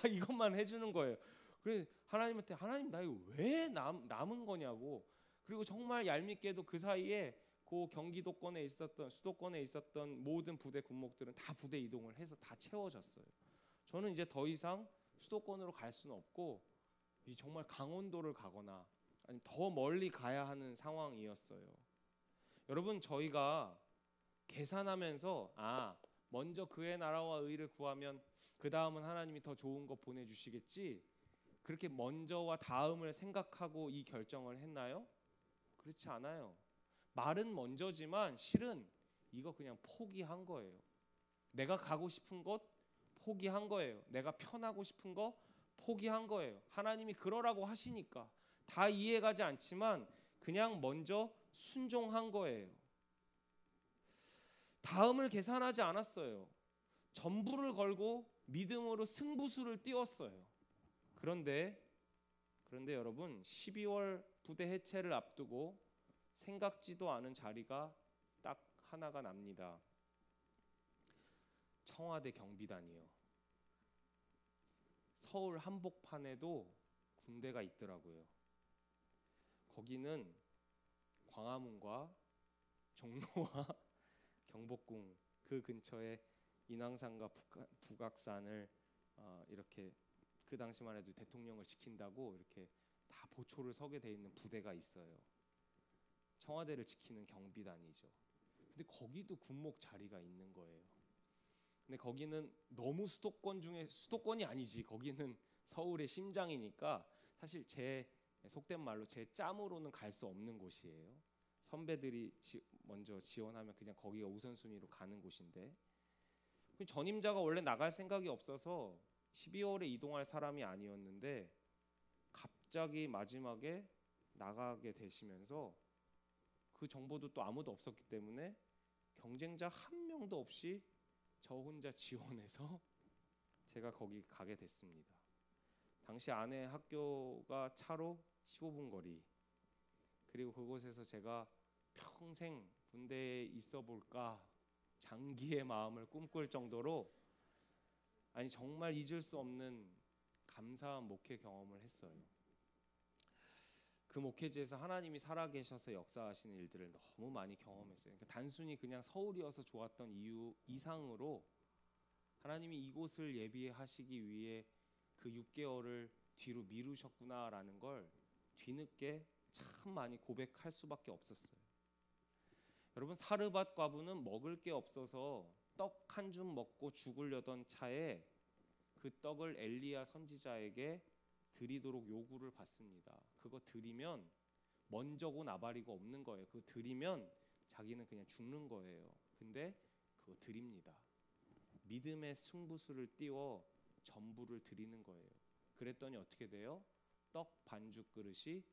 이것만 해주는 거예요. 그래 하나님한테 하나님 나 이거 왜 남은 거냐고. 그리고 정말 얄밉게도 그 사이에 그 경기도권에 있었던 수도권에 있었던 모든 부대 군목들은 다 부대 이동을 해서 다 채워졌어요. 저는 이제 더 이상 수도권으로 갈 수는 없고 정말 강원도를 가거나 아니면 더 멀리 가야 하는 상황이었어요. 여러분 저희가 계산하면서 먼저 그의 나라와 의를 구하면 그 다음은 하나님이 더 좋은 거 보내주시겠지 그렇게 먼저와 다음을 생각하고 이 결정을 했나요? 그렇지 않아요. 말은 먼저지만 실은 이거 그냥 포기한 거예요. 내가 가고 싶은 곳 포기한 거예요. 내가 편하고 싶은 거 포기한 거예요. 하나님이 그러라고 하시니까 다 이해가지 않지만 그냥 먼저 순종한 거예요. 다음을 계산하지 않았어요. 전부를 걸고 믿음으로 승부수를 띄웠어요. 그런데 여러분 12월 부대 해체를 앞두고 생각지도 않은 자리가 딱 하나가 납니다. 청와대 경비단이요. 서울 한복판에도 군대가 있더라고요. 거기는 광화문과 종로와 경복궁 그 근처에 인왕산과 북악산을 이렇게 그 당시만 해도 대통령을 지킨다고 이렇게 다 보초를 서게 돼 있는 부대가 있어요. 청와대를 지키는 경비단이죠. 근데 거기도 군목 자리가 있는 거예요. 근데 거기는 너무 수도권 중에 수도권이 아니지. 거기는 서울의 심장이니까 사실 제 속된 말로 제 짬으로는 갈 수 없는 곳이에요. 선배들이 먼저 지원하면 그냥 거기가 우선순위로 가는 곳인데 전임자가 원래 나갈 생각이 없어서 12월에 이동할 사람이 아니었는데 갑자기 마지막에 나가게 되시면서 그 정보도 또 아무도 없었기 때문에 경쟁자 한 명도 없이 저 혼자 지원해서 제가 거기 가게 됐습니다. 당시 아내 학교가 차로 15분 거리. 그리고 그곳에서 제가 평생 군대에 있어 볼까 장기의 마음을 꿈꿀 정도로 정말 잊을 수 없는 감사한 목회 경험을 했어요. 그 목회지에서 하나님이 살아계셔서 역사하시는 일들을 너무 많이 경험했어요. 그러니까 단순히 그냥 서울이어서 좋았던 이유 이상으로 하나님이 이곳을 예비하시기 위해 그 6개월을 뒤로 미루셨구나라는 걸 뒤늦게 참 많이 고백할 수밖에 없었어요. 여러분 사르밧 과부는 먹을 게 없어서 떡 한 줌 먹고 죽으려던 차에 그 떡을 엘리야 선지자에게 드리도록 요구를 받습니다. 그거 드리면 먼저고 나발이고 없는 거예요. 그거 드리면 자기는 그냥 죽는 거예요. 근데 그거 드립니다. 믿음의 승부수를 띄워 전부를 드리는 거예요. 그랬더니 어떻게 돼요? 떡 반죽 그릇이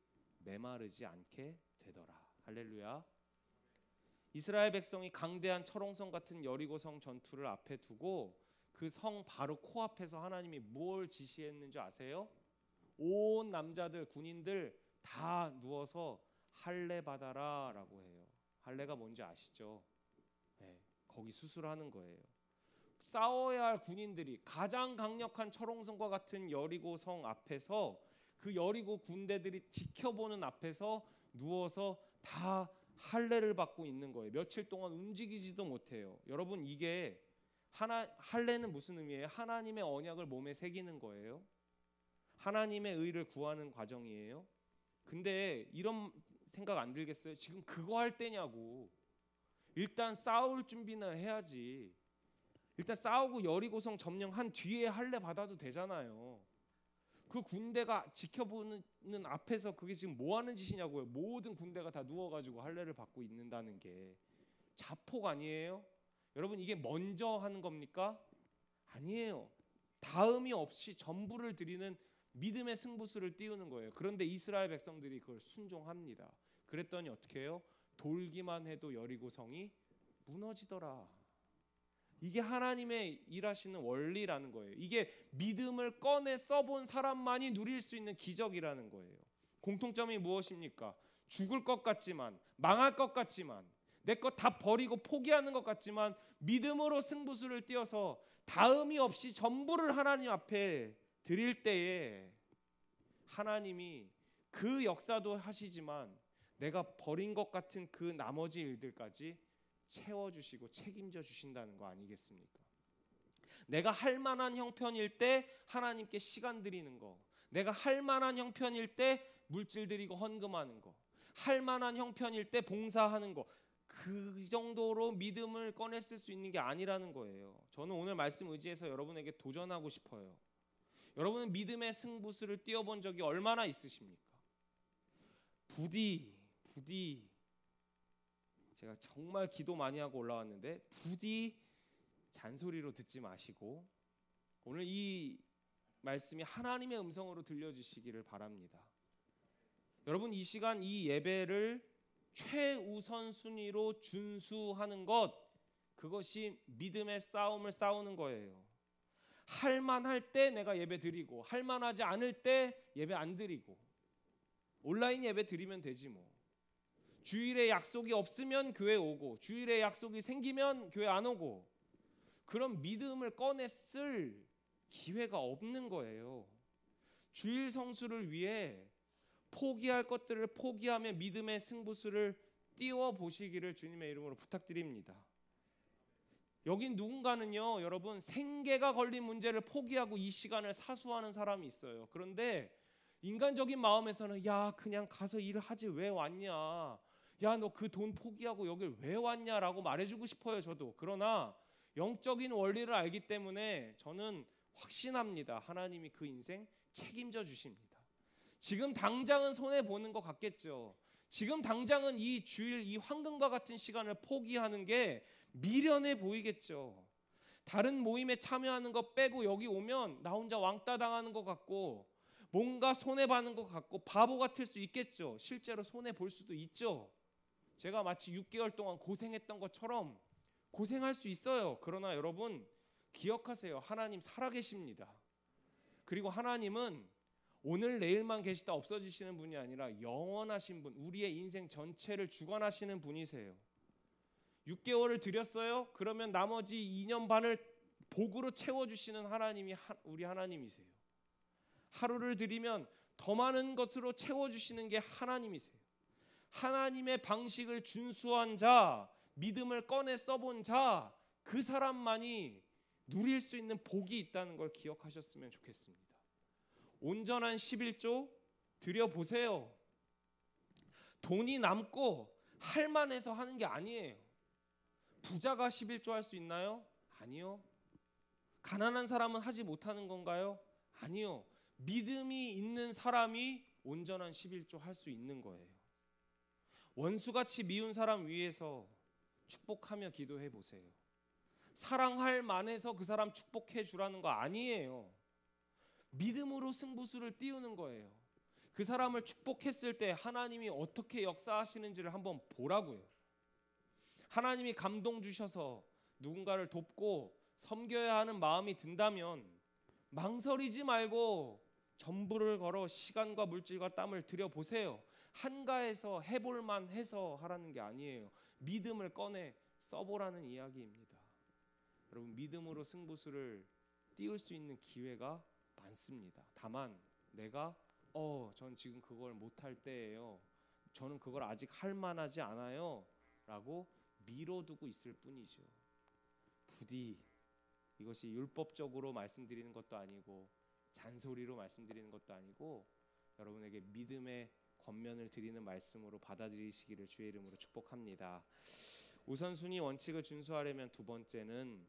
메마르지 않게 되더라. 할렐루야. 이스라엘 백성이 강대한 철옹성 같은 여리고성 전투를 앞에 두고 그 성 바로 코앞에서 하나님이 뭘 지시했는지 아세요? 온 남자들 군인들 다 누워서 할례 받아라 라고 해요. 할례가 뭔지 아시죠? 네, 거기 수술하는 거예요. 싸워야 할 군인들이 가장 강력한 철옹성과 같은 여리고성 앞에서 그 여리고 군대들이 지켜보는 앞에서 누워서 다 할례를 받고 있는 거예요. 며칠 동안 움직이지도 못해요. 여러분, 이게 할례는 무슨 의미예요? 하나님의 언약을 몸에 새기는 거예요. 하나님의 의를 구하는 과정이에요. 근데 이런 생각 안 들겠어요? 지금 그거 할 때냐고. 일단 싸울 준비는 해야지. 일단 싸우고 여리고성 점령한 뒤에 할례 받아도 되잖아요. 그 군대가 지켜보는 앞에서 그게 지금 뭐 하는 짓이냐고요. 모든 군대가 다 누워가지고 할례를 받고 있는다는 게 자폭 아니에요? 여러분, 이게 먼저 하는 겁니까? 아니에요. 다음이 없이 전부를 드리는 믿음의 승부수를 띄우는 거예요. 그런데 이스라엘 백성들이 그걸 순종합니다. 그랬더니 어떻게 해요? 돌기만 해도 여리고성이 무너지더라. 이게 하나님의 일하시는 원리라는 거예요. 이게 믿음을 꺼내 써본 사람만이 누릴 수 있는 기적이라는 거예요. 공통점이 무엇입니까? 죽을 것 같지만, 망할 것 같지만, 내 것 다 버리고 포기하는 것 같지만 믿음으로 승부수를 띄어서 다음이 없이 전부를 하나님 앞에 드릴 때에 하나님이 그 역사도 하시지만 내가 버린 것 같은 그 나머지 일들까지 채워주시고 책임져 주신다는 거 아니겠습니까? 내가 할 만한 형편일 때 하나님께 시간 드리는 거, 내가 할 만한 형편일 때 물질 드리고 헌금하는 거, 할 만한 형편일 때 봉사하는 거, 그 정도로 믿음을 꺼냈을 수 있는 게 아니라는 거예요. 저는 오늘 말씀 의지해서 여러분에게 도전하고 싶어요. 여러분은 믿음의 승부수를 띄워본 적이 얼마나 있으십니까? 부디 제가 정말 기도 많이 하고 올라왔는데 부디 잔소리로 듣지 마시고 오늘 이 말씀이 하나님의 음성으로 들려주시기를 바랍니다. 여러분, 이 시간 이 예배를 최우선 순위로 준수하는 것, 그것이 믿음의 싸움을 싸우는 거예요. 할만할 때 내가 예배 드리고 할만하지 않을 때 예배 안 드리고 온라인 예배 드리면 되지 뭐. 주일에 약속이 없으면 교회 오고 주일에 약속이 생기면 교회 안 오고, 그런 믿음을 꺼내 쓸 기회가 없는 거예요. 주일 성수를 위해 포기할 것들을 포기하며 믿음의 승부수를 띄워 보시기를 주님의 이름으로 부탁드립니다. 여긴 누군가는요, 여러분, 생계가 걸린 문제를 포기하고 이 시간을 사수하는 사람이 있어요. 그런데 인간적인 마음에서는 야, 그냥 가서 일을 하지 왜 왔냐, 야, 너 그 돈 포기하고 여길 왜 왔냐라고 말해주고 싶어요, 저도. 그러나 영적인 원리를 알기 때문에 저는 확신합니다. 하나님이 그 인생 책임져 주십니다. 지금 당장은 손해 보는 것 같겠죠. 지금 당장은 이 주일, 이 황금과 같은 시간을 포기하는 게 미련해 보이겠죠. 다른 모임에 참여하는 거 빼고 여기 오면 나 혼자 왕따 당하는 것 같고 뭔가 손해 받는 것 같고 바보 같을 수 있겠죠. 실제로 손해 볼 수도 있죠. 제가 마치 6개월 동안 고생했던 것처럼 고생할 수 있어요. 그러나 여러분, 기억하세요. 하나님 살아계십니다. 그리고 하나님은 오늘 내일만 계시다 없어지시는 분이 아니라 영원하신 분, 우리의 인생 전체를 주관하시는 분이세요. 6개월을 드렸어요? 그러면 나머지 2년 반을 복으로 채워주시는 하나님이 우리 하나님이세요. 하루를 드리면 더 많은 것으로 채워주시는 게 하나님이세요. 하나님의 방식을 준수한 자, 믿음을 꺼내 써본 자, 그 사람만이 누릴 수 있는 복이 있다는 걸 기억하셨으면 좋겠습니다. 온전한 11조 드려보세요. 돈이 남고 할만해서 하는 게 아니에요. 부자가 11조 할 수 있나요? 아니요. 가난한 사람은 하지 못하는 건가요? 아니요. 믿음이 있는 사람이 온전한 11조 할 수 있는 거예요. 원수같이 미운 사람 위해서 축복하며 기도해 보세요. 사랑할 만해서 그 사람 축복해 주라는 거 아니에요. 믿음으로 승부수를 띄우는 거예요. 그 사람을 축복했을 때 하나님이 어떻게 역사하시는지를 한번 보라고요. 하나님이 감동 주셔서 누군가를 돕고 섬겨야 하는 마음이 든다면 망설이지 말고 전부를 걸어 시간과 물질과 땀을 들여 보세요. 한가해서 해볼만 해서 하라는 게 아니에요. 믿음을 꺼내 써보라는 이야기입니다. 여러분, 믿음으로 승부수를 띄울 수 있는 기회가 많습니다. 다만 내가 전 지금 그걸 못할 때예요, 저는 그걸 아직 할 만하지 않아요 라고 미뤄두고 있을 뿐이죠. 부디 이것이 율법적으로 말씀드리는 것도 아니고 잔소리로 말씀드리는 것도 아니고 여러분에게 믿음의 권면을 드리는 말씀으로 받아들이시기를 주의 이름으로 축복합니다. 우선순위 원칙을 준수하려면 두 번째는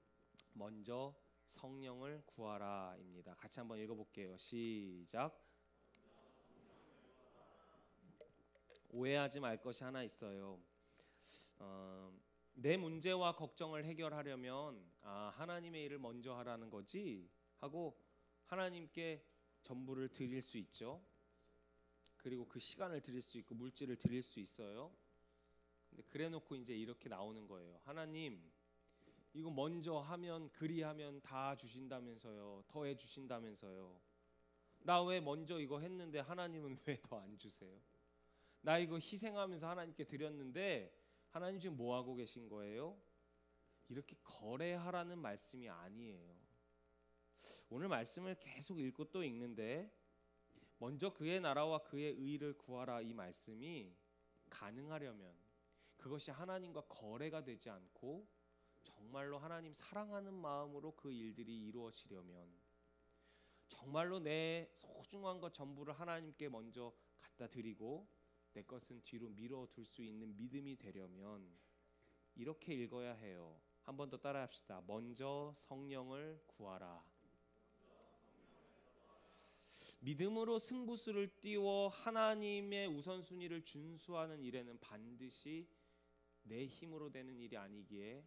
먼저 성령을 구하라입니다. 같이 한번 읽어볼게요. 시작. 오해하지 말 것이 하나 있어요. 내 문제와 걱정을 해결하려면 하나님의 일을 먼저 하라는 거지 하고 하나님께 전부를 드릴 수 있죠. 그리고 그 시간을 드릴 수 있고 물질을 드릴 수 있어요. 근데 그래놓고 이제 이렇게 나오는 거예요. 하나님, 이거 먼저 하면 그리하면 다 주신다면서요, 더 해주신다면서요. 나 왜 먼저 이거 했는데 하나님은 왜 더 안 주세요? 나 이거 희생하면서 하나님께 드렸는데 하나님 지금 뭐 하고 계신 거예요? 이렇게 거래하라는 말씀이 아니에요. 오늘 말씀을 계속 읽고 또 읽는데 먼저 그의 나라와 그의 의를 구하라, 이 말씀이 가능하려면, 그것이 하나님과 거래가 되지 않고 정말로 하나님 사랑하는 마음으로 그 일들이 이루어지려면, 정말로 내 소중한 것 전부를 하나님께 먼저 갖다 드리고 내 것은 뒤로 미뤄둘 수 있는 믿음이 되려면 이렇게 읽어야 해요. 한 번 더 따라합시다. 먼저 성령을 구하라. 믿음으로 승부수를 띄워 하나님의 우선순위를 준수하는 일에는 반드시 내 힘으로 되는 일이 아니기에,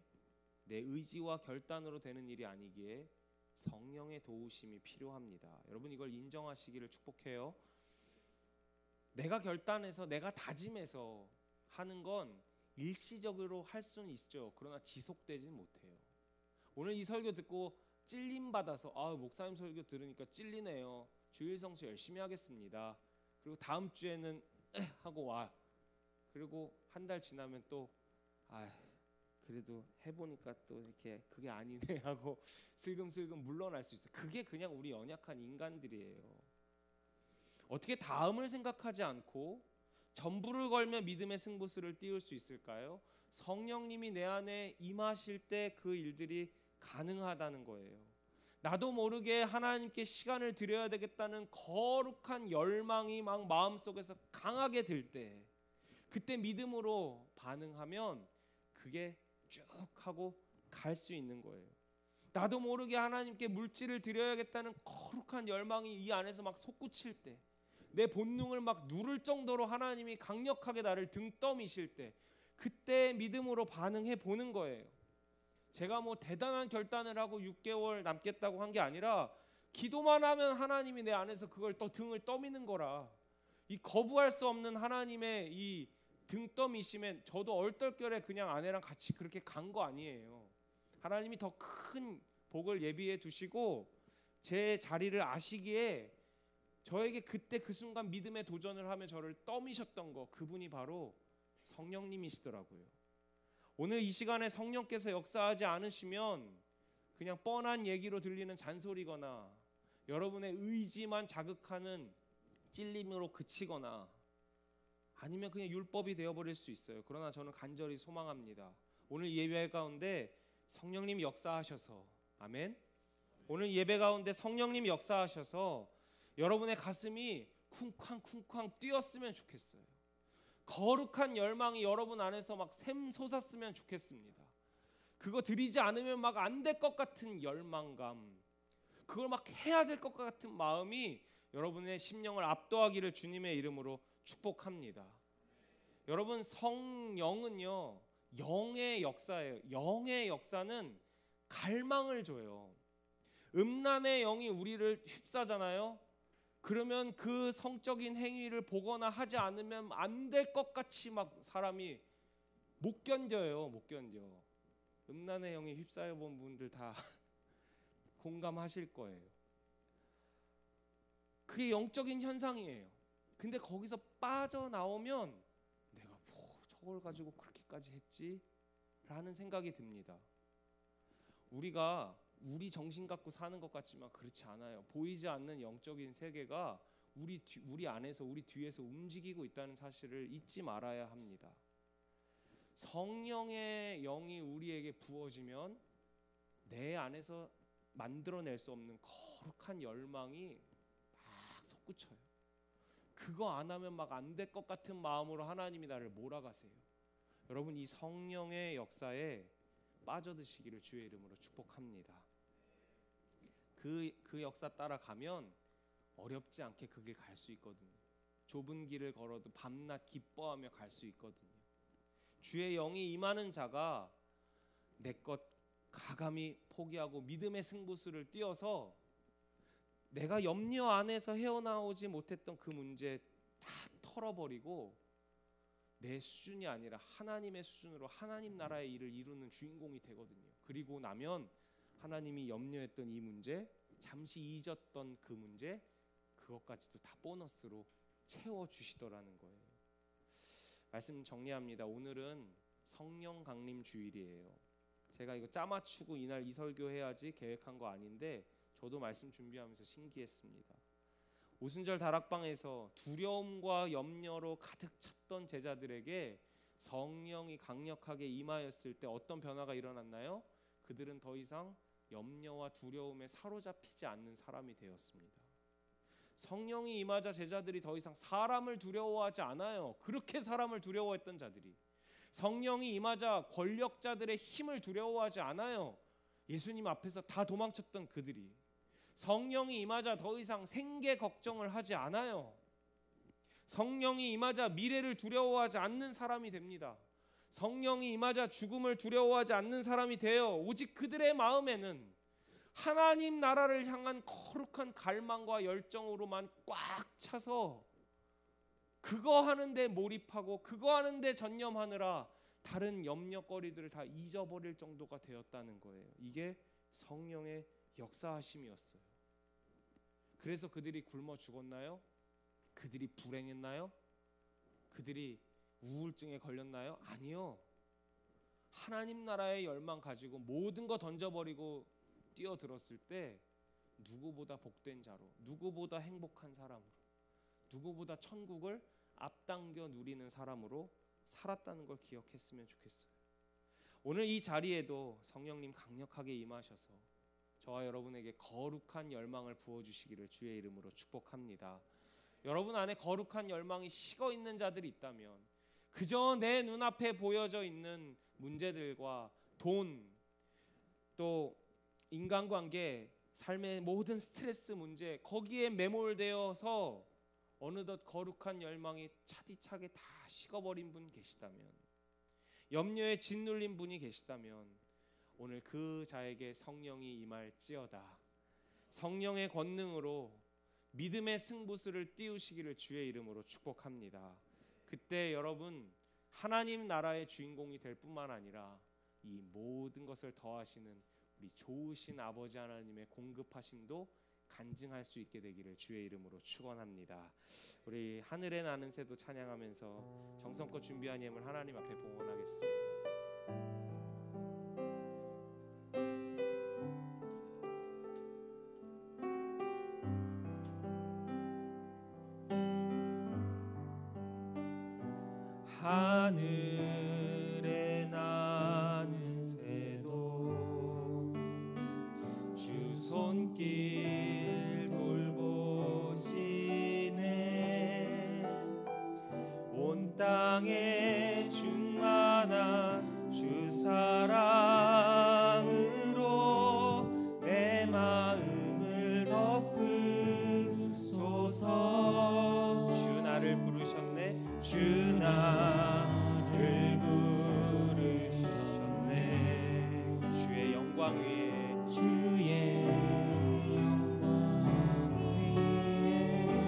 내 의지와 결단으로 되는 일이 아니기에 성령의 도우심이 필요합니다. 여러분, 이걸 인정하시기를 축복해요. 내가 결단해서 내가 다짐해서 하는 건 일시적으로 할 수는 있죠. 그러나 지속되지는 못해요. 오늘 이 설교 듣고 찔림 받아서 목사님 설교 들으니까 찔리네요, 주일 성수 열심히 하겠습니다. 그리고 다음 주에는 하고 와. 그리고 한 달 지나면 또 그래도 해보니까 또 이렇게 그게 아니네 하고 슬금슬금 물러날 수 있어요. 그게 그냥 우리 연약한 인간들이에요. 어떻게 다음을 생각하지 않고 전부를 걸며 믿음의 승부수를 띄울 수 있을까요? 성령님이 내 안에 임하실 때 그 일들이 가능하다는 거예요. 나도 모르게 하나님께 시간을 드려야 되겠다는 거룩한 열망이 막 마음속에서 강하게 들 때, 그때 믿음으로 반응하면 그게 쭉 하고 갈 수 있는 거예요. 나도 모르게 하나님께 물질을 드려야겠다는 거룩한 열망이 이 안에서 막 솟구칠 때, 내 본능을 막 누를 정도로 하나님이 강력하게 나를 등 떠미실 때, 그때 믿음으로 반응해 보는 거예요. 제가 뭐 대단한 결단을 하고 6개월 남겠다고 한 게 아니라 기도만 하면 하나님이 내 안에서 그걸 또 등을 떠미는 거라. 이 거부할 수 없는 하나님의 이 등 떠미심에 저도 얼떨결에 그냥 아내랑 같이 그렇게 간 거 아니에요. 하나님이 더 큰 복을 예비해 두시고 제 자리를 아시기에 저에게 그때 그 순간 믿음의 도전을 하며 저를 떠미셨던 거, 그분이 바로 성령님이시더라고요. 오늘 이 시간에 성령께서 역사하지 않으시면 그냥 뻔한 얘기로 들리는 잔소리거나 여러분의 의지만 자극하는 찔림으로 그치거나 아니면 그냥 율법이 되어버릴 수 있어요. 그러나 저는 간절히 소망합니다. 오늘 예배 가운데 성령님이 역사하셔서, 아멘. 오늘 예배 가운데 성령님이 역사하셔서 여러분의 가슴이 쿵쾅쿵쾅 뛰었으면 좋겠어요. 거룩한 열망이 여러분 안에서 막 샘솟았으면 좋겠습니다. 그거 드리지 않으면 막 안 될 것 같은 열망감, 그걸 막 해야 될 것 같은 마음이 여러분의 심령을 압도하기를 주님의 이름으로 축복합니다. 여러분, 성령은요, 영의 역사예요. 영의 역사는 갈망을 줘요. 음란의 영이 우리를 휩싸잖아요. 그러면 그 성적인 행위를 보거나 하지 않으면 안 될 것 같이 막 사람이 못 견뎌요. 못 견뎌. 음란의 영에 휩싸여 본 분들 다 공감하실 거예요. 그게 영적인 현상이에요. 근데 거기서 빠져나오면 내가 뭐 저걸 가지고 그렇게까지 했지? 라는 생각이 듭니다. 우리가 우리 정신 갖고 사는 것 같지만 그렇지 않아요. 보이지 않는 영적인 세계가 우리 안에서 우리 뒤에서 움직이고 있다는 사실을 잊지 말아야 합니다. 성령의 영이 우리에게 부어지면 내 안에서 만들어낼 수 없는 거룩한 열망이 막 솟구쳐요. 그거 안 하면 막 안 될 것 같은 마음으로 하나님이 나를 몰아가세요. 여러분, 이 성령의 역사에 빠져드시기를 주의 이름으로 축복합니다. 그 역사 따라가면 어렵지 않게 그 길 갈 수 있거든요. 좁은 길을 걸어도 밤낮 기뻐하며 갈 수 있거든요. 주의 영이 임하는 자가 내 것 가감히 포기하고 믿음의 승부수를 띄어서 내가 염려 안에서 헤어나오지 못했던 그 문제 다 털어버리고 내 수준이 아니라 하나님의 수준으로 하나님 나라의 일을 이루는 주인공이 되거든요. 그리고 나면 하나님이 염려했던 이 문제, 잠시 잊었던 그 문제, 그것까지도 다 보너스로 채워주시더라는 거예요. 말씀 정리합니다. 오늘은 성령 강림 주일이에요. 제가 이거 짜맞추고 이날 이 설교 해야지 계획한 거 아닌데 저도 말씀 준비하면서 신기했습니다. 오순절 다락방에서 두려움과 염려로 가득 찼던 제자들에게 성령이 강력하게 임하였을 때 어떤 변화가 일어났나요? 그들은 더 이상 염려와 두려움에 사로잡히지 않는 사람이 되었습니다. 성령이 임하자 제자들이 더 이상 사람을 두려워하지 않아요. 그렇게 사람을 두려워했던 자들이. 성령이 임하자 권력자들의 힘을 두려워하지 않아요. 예수님 앞에서 다 도망쳤던 그들이. 성령이 임하자 더 이상 생계 걱정을 하지 않아요. 성령이 임하자 미래를 두려워하지 않는 사람이 됩니다. 성령이 임하자 죽음을 두려워하지 않는 사람이 돼요. 오직 그들의 마음에는 하나님 나라를 향한 거룩한 갈망과 열정으로만 꽉 차서 그거 하는데 몰입하고 그거 하는데 전념하느라 다른 염려거리들을 다 잊어버릴 정도가 되었다는 거예요. 이게 성령의 역사하심이었어요. 그래서 그들이 굶어 죽었나요? 그들이 불행했나요? 그들이 우울증에 걸렸나요? 아니요. 하나님 나라의 열망 가지고 모든 거 던져버리고 뛰어들었을 때 누구보다 복된 자로, 누구보다 행복한 사람으로, 누구보다 천국을 앞당겨 누리는 사람으로 살았다는 걸 기억했으면 좋겠어요. 오늘 이 자리에도 성령님 강력하게 임하셔서 저와 여러분에게 거룩한 열망을 부어주시기를 주의 이름으로 축복합니다. 여러분 안에 거룩한 열망이 식어 있는 자들이 있다면 그저 내 눈앞에 보여져 있는 문제들과 돈, 또 인간관계, 삶의 모든 스트레스 문제, 거기에 매몰되어서 어느덧 거룩한 열망이 차디차게 다 식어버린 분 계시다면, 염려에 짓눌린 분이 계시다면 오늘 그 자에게 성령이 임할지어다. 성령의 권능으로 믿음의 승부수를 띄우시기를 주의 이름으로 축복합니다. 그때 여러분 하나님 나라의 주인공이 될 뿐만 아니라 이 모든 것을 더하시는 우리 좋으신 아버지 하나님의 공급하심도 간증할 수 있게 되기를 주의 이름으로 축원합니다. 우리 하늘에 나는 새도 찬양하면서 정성껏 준비한 예물 하나님 앞에 봉헌하겠습니다. 하늘에 나는 새도 주 손길 돌보시네. 온 땅에 충만한 주 사랑으로 내 마음을 덮으소서. 주 나를 부르셨네. 주 나를 부르셨네. 주의 영광 위에, 주의 영광 위에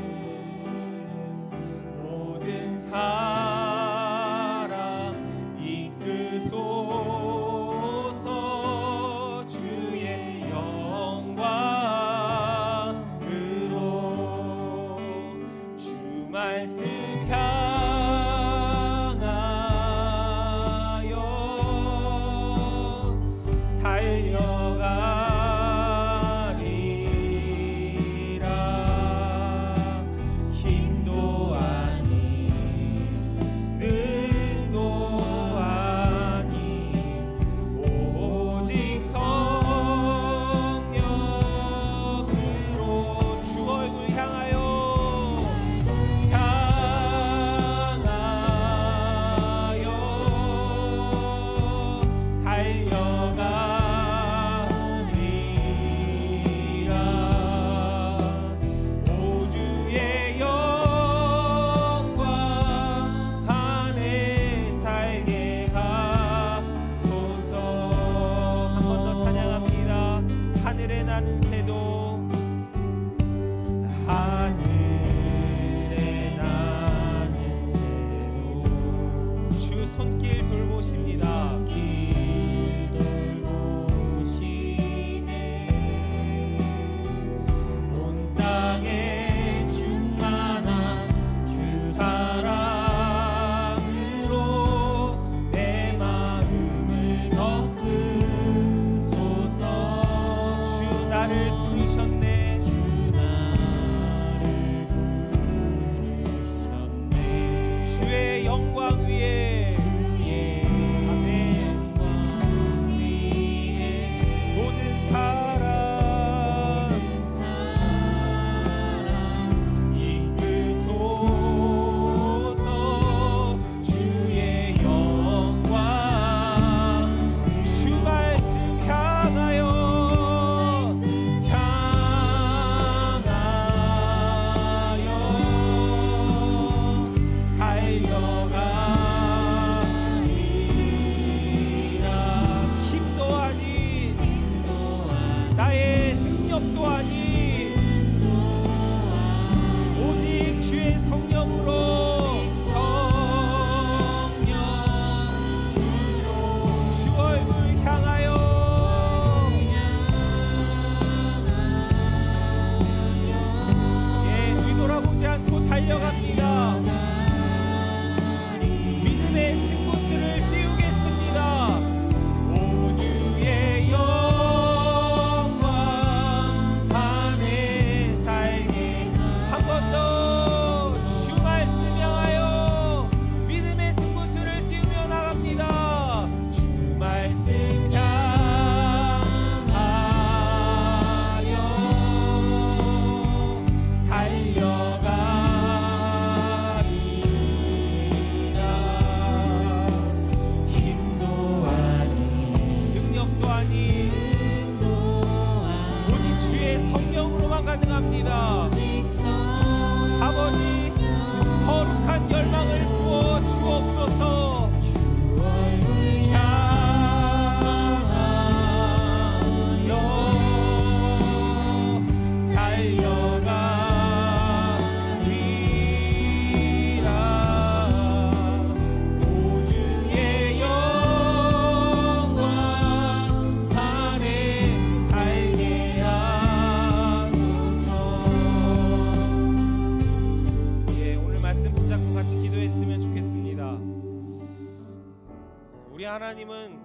하나님은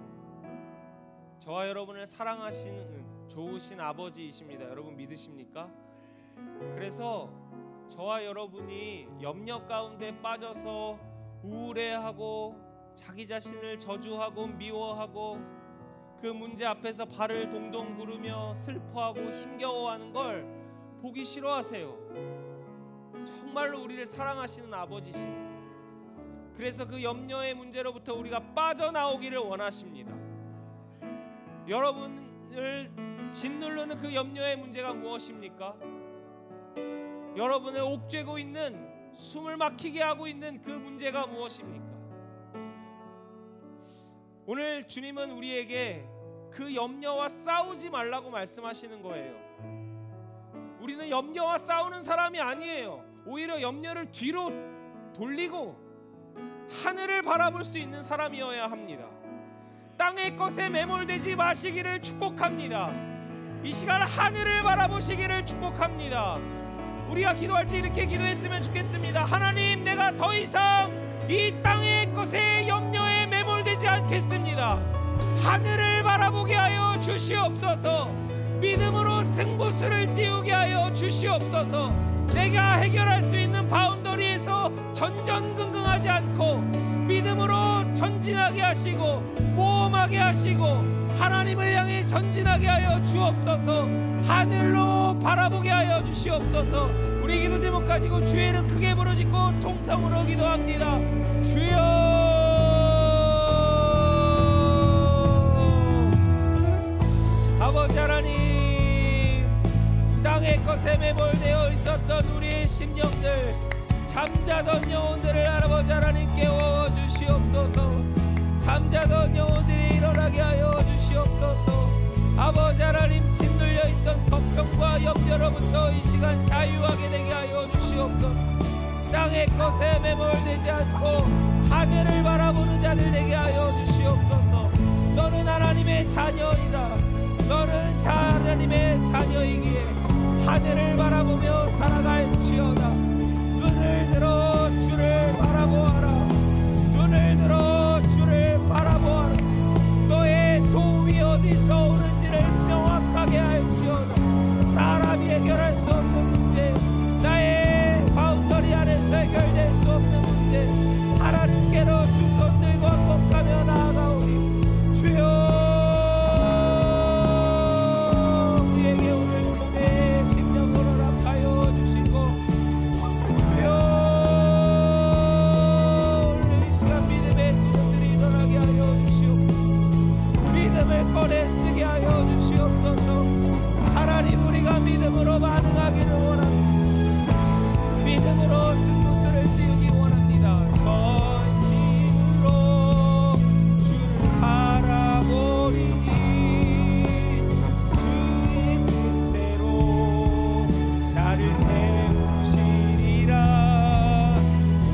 저와 여러분을 사랑하시는 좋으신 아버지이십니다. 여러분 믿으십니까? 그래서 저와 여러분이 염려 가운데 빠져서 우울해하고 자기 자신을 저주하고 미워하고 그 문제 앞에서 발을 동동 구르며 슬퍼하고 힘겨워하는 걸 보기 싫어하세요. 정말로 우리를 사랑하시는 아버지십니다. 그래서 그 염려의 문제로부터 우리가 빠져나오기를 원하십니다. 여러분을 짓누르는 그 염려의 문제가 무엇입니까? 여러분을 옥죄고 있는, 숨을 막히게 하고 있는 그 문제가 무엇입니까? 오늘 주님은 우리에게 그 염려와 싸우지 말라고 말씀하시는 거예요. 우리는 염려와 싸우는 사람이 아니에요. 오히려 염려를 뒤로 돌리고 하늘을 바라볼 수 있는 사람이어야 합니다. 땅의 것에 매몰되지 마시기를 축복합니다. 이 시간 하늘을 바라보시기를 축복합니다. 우리가 기도할 때 이렇게 기도했으면 좋겠습니다. 하나님, 내가 더 이상 이 땅의 것에 염려에 매몰되지 않겠습니다. 하늘을 바라 바라보게 하여 주시옵소서. 믿음으로 승부수를 띄우게 하여 주시옵소서. 내가 해결할 수 있는 바운더리에서 전전긍긍하지 않고 믿음으로 전진하게 하시고 모험하게 하시고 하나님을 향해 전진하게 하여 주옵소서. 하늘로 바라보게 하여 주시옵소서. 우리 기도 제목 가지고 주의 이름 크게 부르짖고 통성으로 기도합니다. 주여, 아버지 하나님, 땅의 것에 매몰되어 있었던 우리의 심령들, 잠자던 영혼들을 아버지 하나님 깨워주시옵소서. 잠자던 영혼들이 일어나게 하여 주시옵소서. 아버지 하나님, 짓눌려 있던 걱정과 염려로부터 이 시간 자유하게 되게 하여 주시옵소서. 땅의 것에 매몰되지 않고 하늘을 바라보는 자들 되게 하여 주시옵소서. 너는 하나님의 자녀이다. 너는 하나님의 자녀이기에 하늘을 바라보며 살아갈지어다. 눈을 들어 주를 바라보아라. 눈을 들어 주를 바라보아라. 너의 도움이 어디서 오는지를 명확하게 할지어다. 사람이 해결할 수 없는 문제, 나의 바운더리 안에서 해결될 수 없는 문제, 하나님께로 두 손 들고 한곡하며 나아가오니 주여, 우리에게 오늘 몸의 심령으로 합하여 주시고 주여, 오늘 이 시간 믿음의 그것들이 일어나게 하여 주시옵소서. 믿음을 꺼내 쓰게 하여 주시옵소서. 하나님, 우리가 믿음으로 반응하기를 원합니다. 믿음으로 승부수를 띄우기 원합니다. 전심으로 주를 바라보리니 주의 뜻대로 나를 세우시리라.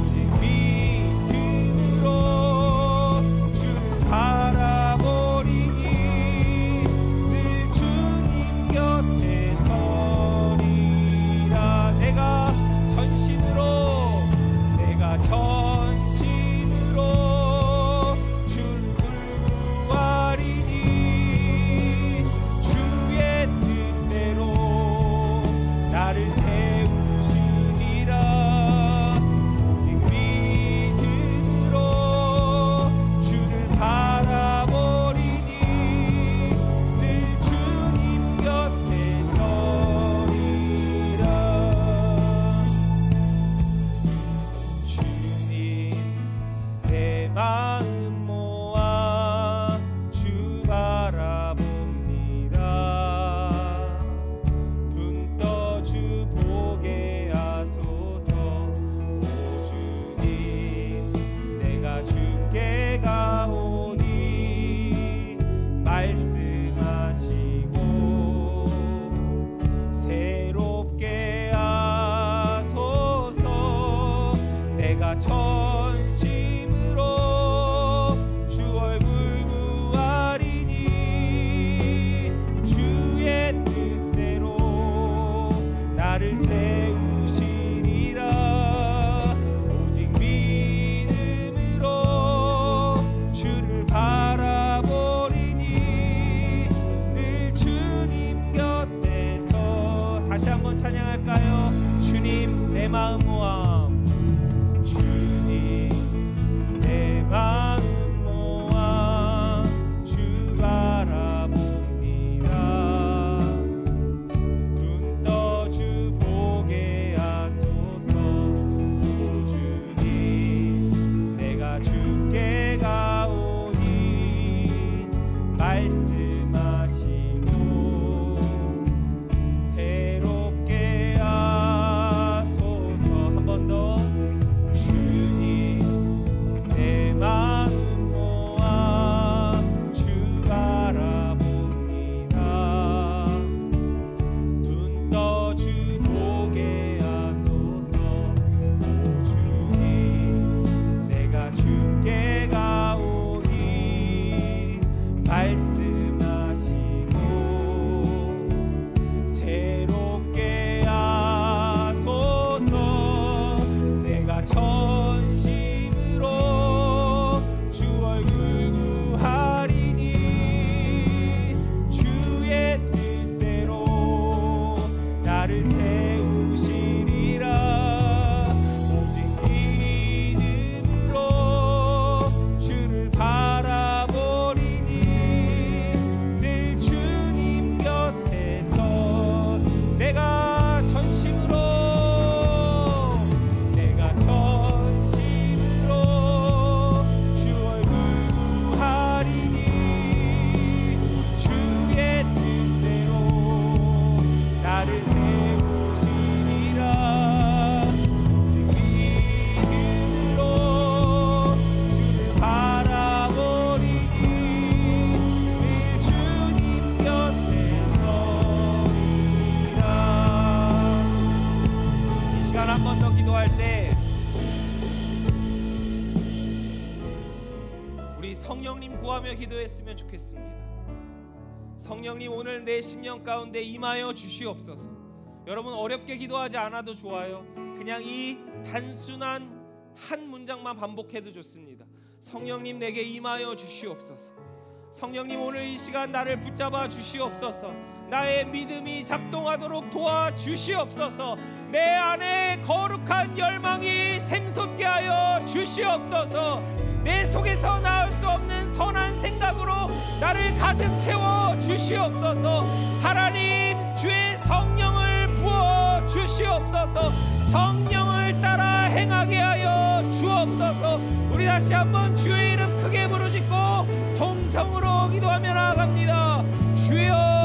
오직 믿음으로 주를 바라보리니 늘 주님 곁에 서리라. 내가 전심으로 주를 구하리니 주의 뜻대로 나를 세우시리라. 오직 믿음으로 주를 바라보리니 늘 주님 곁에 서리라. 내 마음 모아 주 바라봅니다. 눈 떠 주 보게 하소서. 오 주님, 내가 주께 가오니 말씀하시고 새롭게 하소서. 내가 전심으로 주 얼굴 구하리니 주의 뜻대로 나를 세우시리라. 오직 믿음으로 주를 바라보리니 늘 주님 곁에서. 다시 한번 찬양할까요? 주님, 내 마음 모아 내 마음 모아 주 바라봅니다. 눈 떠 주 보게 하소서. 오 주님, 내가 주께 가오니 말씀하시고 새롭게 하소서. 한 번 더. 내 마음 모아 주 바라봅니다. 눈 떠 주 보게 하소서. 오 주님, 내가 주께 가오니 말씀 성령님 구하며 기도했으면 좋겠습니다. 성령님 오늘 내 심령 가운데 임하여 주시옵소서. 여러분 어렵게 기도하지 않아도 좋아요. 그냥 이 단순한 한 문장만 반복해도 좋습니다. 성령님 내게 임하여 주시옵소서. 성령님 오늘 이 시간 나를 붙잡아 주시옵소서. 나의 믿음이 작동하도록 도와주시옵소서. 내 안에 거룩한 열망이 샘솟게 하여 주시옵소서. 내 속에서 나올 수 없는 선한 생각으로 나를 가득 채워 주시옵소서. 하나님 주의 성령을 부어 주시옵소서. 성령을 따라 행하게 하여 주옵소서. 우리 다시 한번 주의 이름 크게 부르짖고 동성으로 기도하며 나아갑니다. 주여,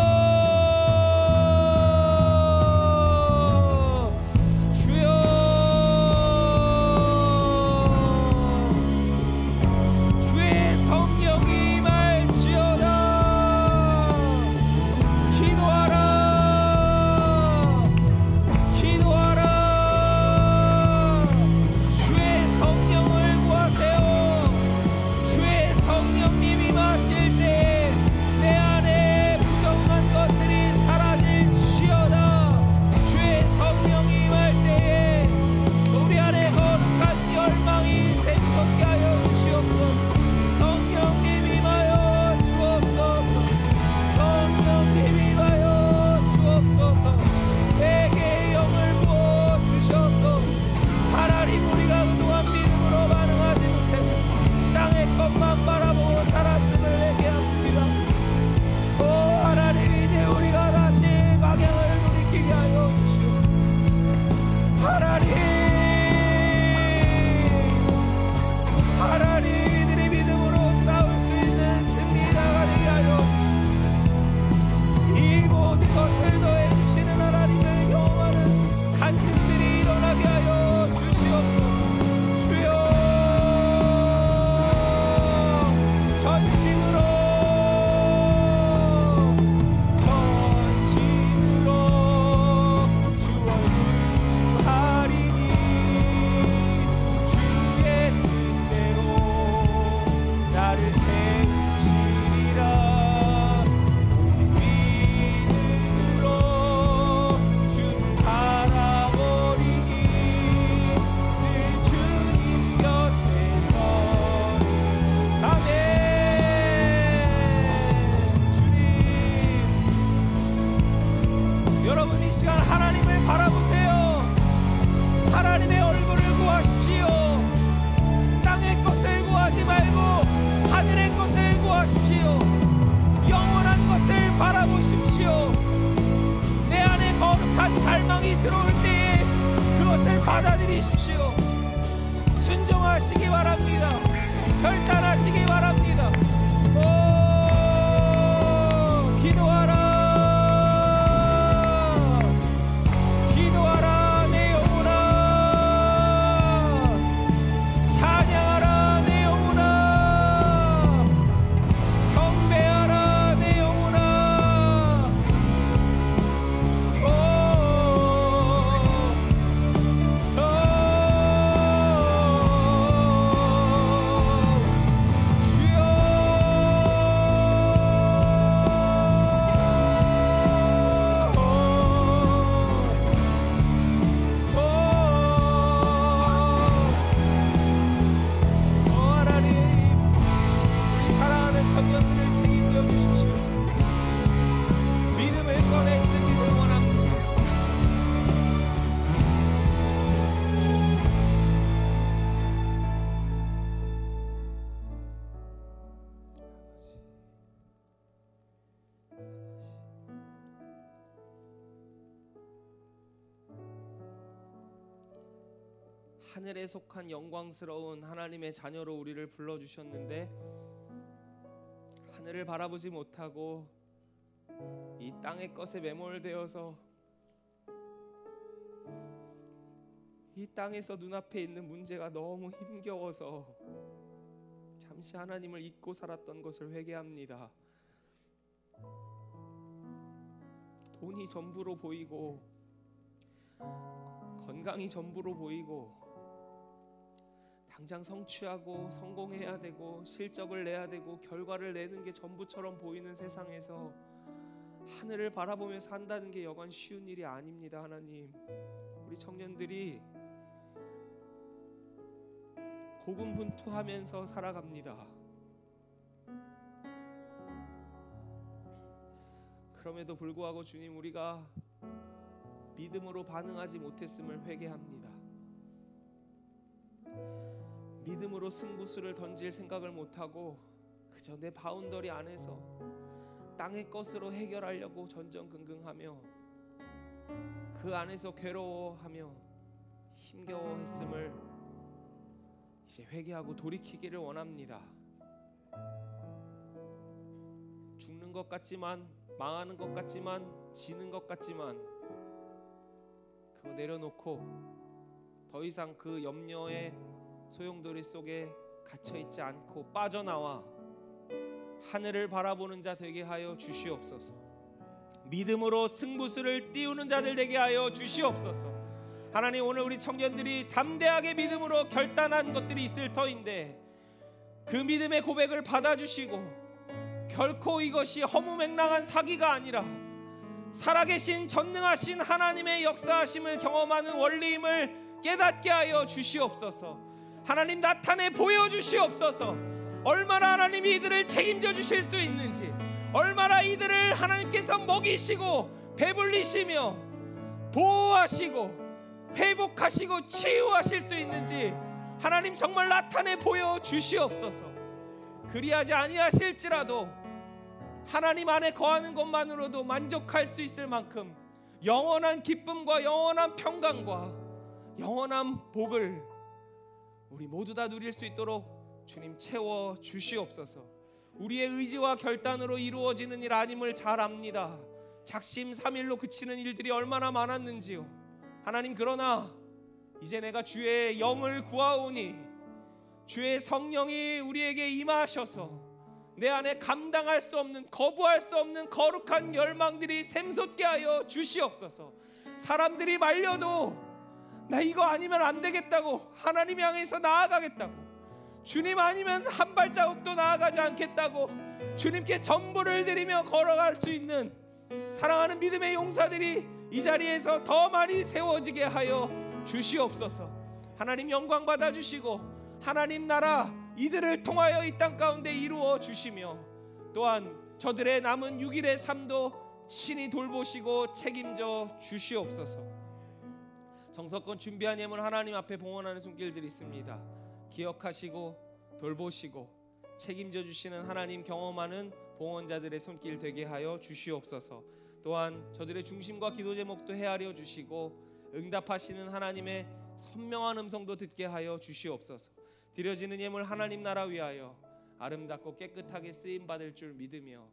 하늘에 속한 영광스러운 하나님의 자녀로 우리를 불러주셨는데 하늘을 바라보지 못하고 이 땅의 것에 매몰되어서 이 땅에서 눈앞에 있는 문제가 너무 힘겨워서 잠시 하나님을 잊고 살았던 것을 회개합니다. 돈이 전부로 보이고 건강이 전부로 보이고 당장 성취하고 성공해야 되고 실적을 내야 되고 결과를 내는 게 전부처럼 보이는 세상에서 하늘을 바라보며 산다는 게 여간 쉬운 일이 아닙니다. 하나님, 우리 청년들이 고군분투하면서 살아갑니다. 그럼에도 불구하고 주님, 우리가 믿음으로 반응하지 못했음을 회개합니다. 믿음으로 승부수를 던질 생각을 못하고 그저 내 바운더리 안에서 땅의 것으로 해결하려고 전전긍긍하며 그 안에서 괴로워하며 힘겨워했음을 이제 회개하고 돌이키기를 원합니다. 죽는 것 같지만, 망하는 것 같지만, 지는 것 같지만 그거 내려놓고 더 이상 그 염려의 소용돌이 속에 갇혀있지 않고 빠져나와 하늘을 바라보는 자 되게 하여 주시옵소서. 믿음으로 승부수를 띄우는 자들 되게 하여 주시옵소서. 하나님, 오늘 우리 청년들이 담대하게 믿음으로 결단한 것들이 있을 터인데 그 믿음의 고백을 받아주시고 결코 이것이 허무맹랑한 사기가 아니라 살아계신 전능하신 하나님의 역사하심을 경험하는 원리임을 깨닫게 하여 주시옵소서. 하나님, 나타내 보여주시옵소서. 얼마나 하나님이 이들을 책임져 주실 수 있는지, 얼마나 이들을 하나님께서 먹이시고 배불리시며 보호하시고 회복하시고 치유하실 수 있는지 하나님 정말 나타내 보여주시옵소서. 그리하지 아니하실지라도 하나님 안에 거하는 것만으로도 만족할 수 있을 만큼 영원한 기쁨과 영원한 평강과 영원한 복을 우리 모두 다 누릴 수 있도록 주님 채워 주시옵소서. 우리의 의지와 결단으로 이루어지는 일 아님을 잘 압니다. 작심삼일로 그치는 일들이 얼마나 많았는지요. 하나님, 그러나 이제 내가 주의 영을 구하오니 주의 성령이 우리에게 임하셔서 내 안에 감당할 수 없는, 거부할 수 없는 거룩한 열망들이 샘솟게 하여 주시옵소서. 사람들이 말려도 나 이거 아니면 안 되겠다고, 하나님 향해서 나아가겠다고, 주님 아니면 한 발자국도 나아가지 않겠다고 주님께 전부를 드리며 걸어갈 수 있는 사랑하는 믿음의 용사들이 이 자리에서 더 많이 세워지게 하여 주시옵소서. 하나님, 영광 받아주시고 하나님 나라 이들을 통하여 이 땅 가운데 이루어 주시며 또한 저들의 남은 6일의 삶도 친히 돌보시고 책임져 주시옵소서. 정성껏 준비한 예물 하나님 앞에 봉헌하는 손길들이 있습니다. 기억하시고 돌보시고 책임져 주시는 하나님 경험하는 봉헌자들의 손길 되게 하여 주시옵소서. 또한 저들의 중심과 기도 제목도 헤아려 주시고 응답하시는 하나님의 선명한 음성도 듣게 하여 주시옵소서. 드려지는 예물 하나님 나라 위하여 아름답고 깨끗하게 쓰임 받을 줄 믿으며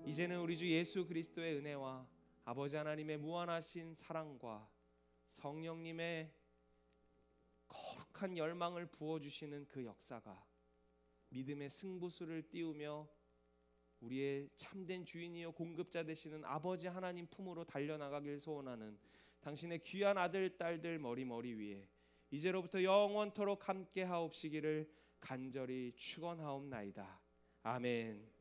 이제는 우리 주 예수 그리스도의 은혜와 아버지 하나님의 무한하신 사랑과 성령님의 거룩한 열망을 부어주시는 그 역사가 믿음의 승부수를 띄우며 우리의 참된 주인이요 공급자 되시는 아버지 하나님 품으로 달려나가길 소원하는 당신의 귀한 아들 딸들 머리 위에 이제로부터 영원토록 함께 하옵시기를 간절히 축원하옵나이다. 아멘.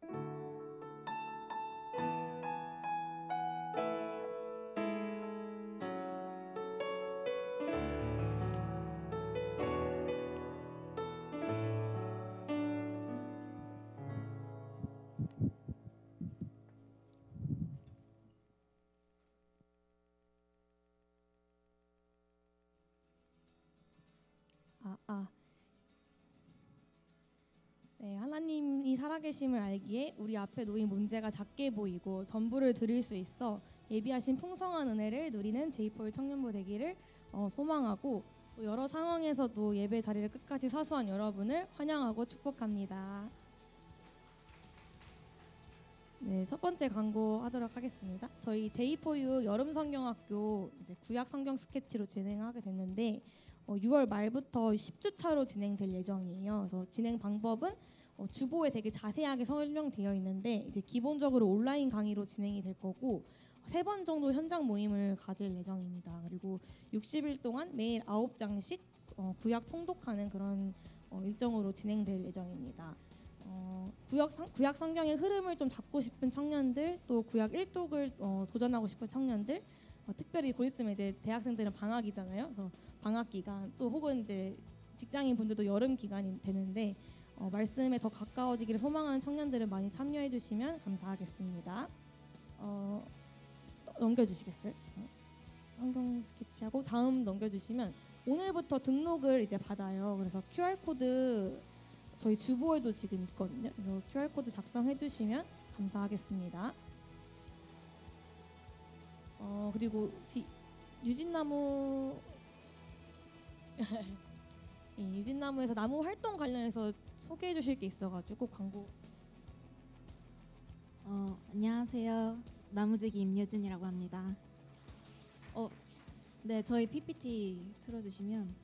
네, 하나님이 살아계심을 알기에 우리 앞에 놓인 문제가 작게 보이고 전부를 드릴 수 있어 예비하신 풍성한 은혜를 누리는 제이포유 청년부 되기를 소망하고 또 여러 상황에서도 예배 자리를 끝까지 사수한 여러분을 환영하고 축복합니다. 네, 첫 번째 광고 하도록 하겠습니다. 저희 제이포유 여름성경학교 이제 구약 성경 스케치로 진행하게 됐는데 6월 말부터 10주차로 진행될 예정이에요. 그래서 진행 방법은 주보에 되게 자세하게 설명되어 있는데 이제 기본적으로 온라인 강의로 진행이 될 거고 3번 정도 현장 모임을 가질 예정입니다. 그리고 60일 동안 매일 9장씩 구약 통독하는 그런 일정으로 진행될 예정입니다. 구약 성경의 흐름을 좀 잡고 싶은 청년들, 또 구약 1독을 도전하고 싶은 청년들, 특별히 곧 있으면 이제 대학생들은 방학이잖아요. 그래서 방학 기간, 또 혹은 이제 직장인 분들도 여름 기간이 되는데 말씀에 더 가까워지기를 소망하는 청년들은 많이 참여해 주시면 감사하겠습니다. 넘겨주시겠어요? 성경 스케치하고 다음 넘겨주시면 오늘부터 등록을 이제 받아요. 그래서 QR 코드 저희 주보에도 지금 있거든요. 그래서 QR 코드 작성해 주시면 감사하겠습니다. 그리고 유진나무 유진나무에서 나무 활동 관련해서 소개해 주실 게 있어가지고 광고. 안녕하세요. 나무지기 임유진이라고 합니다. 네, 저희 PPT 틀어주시면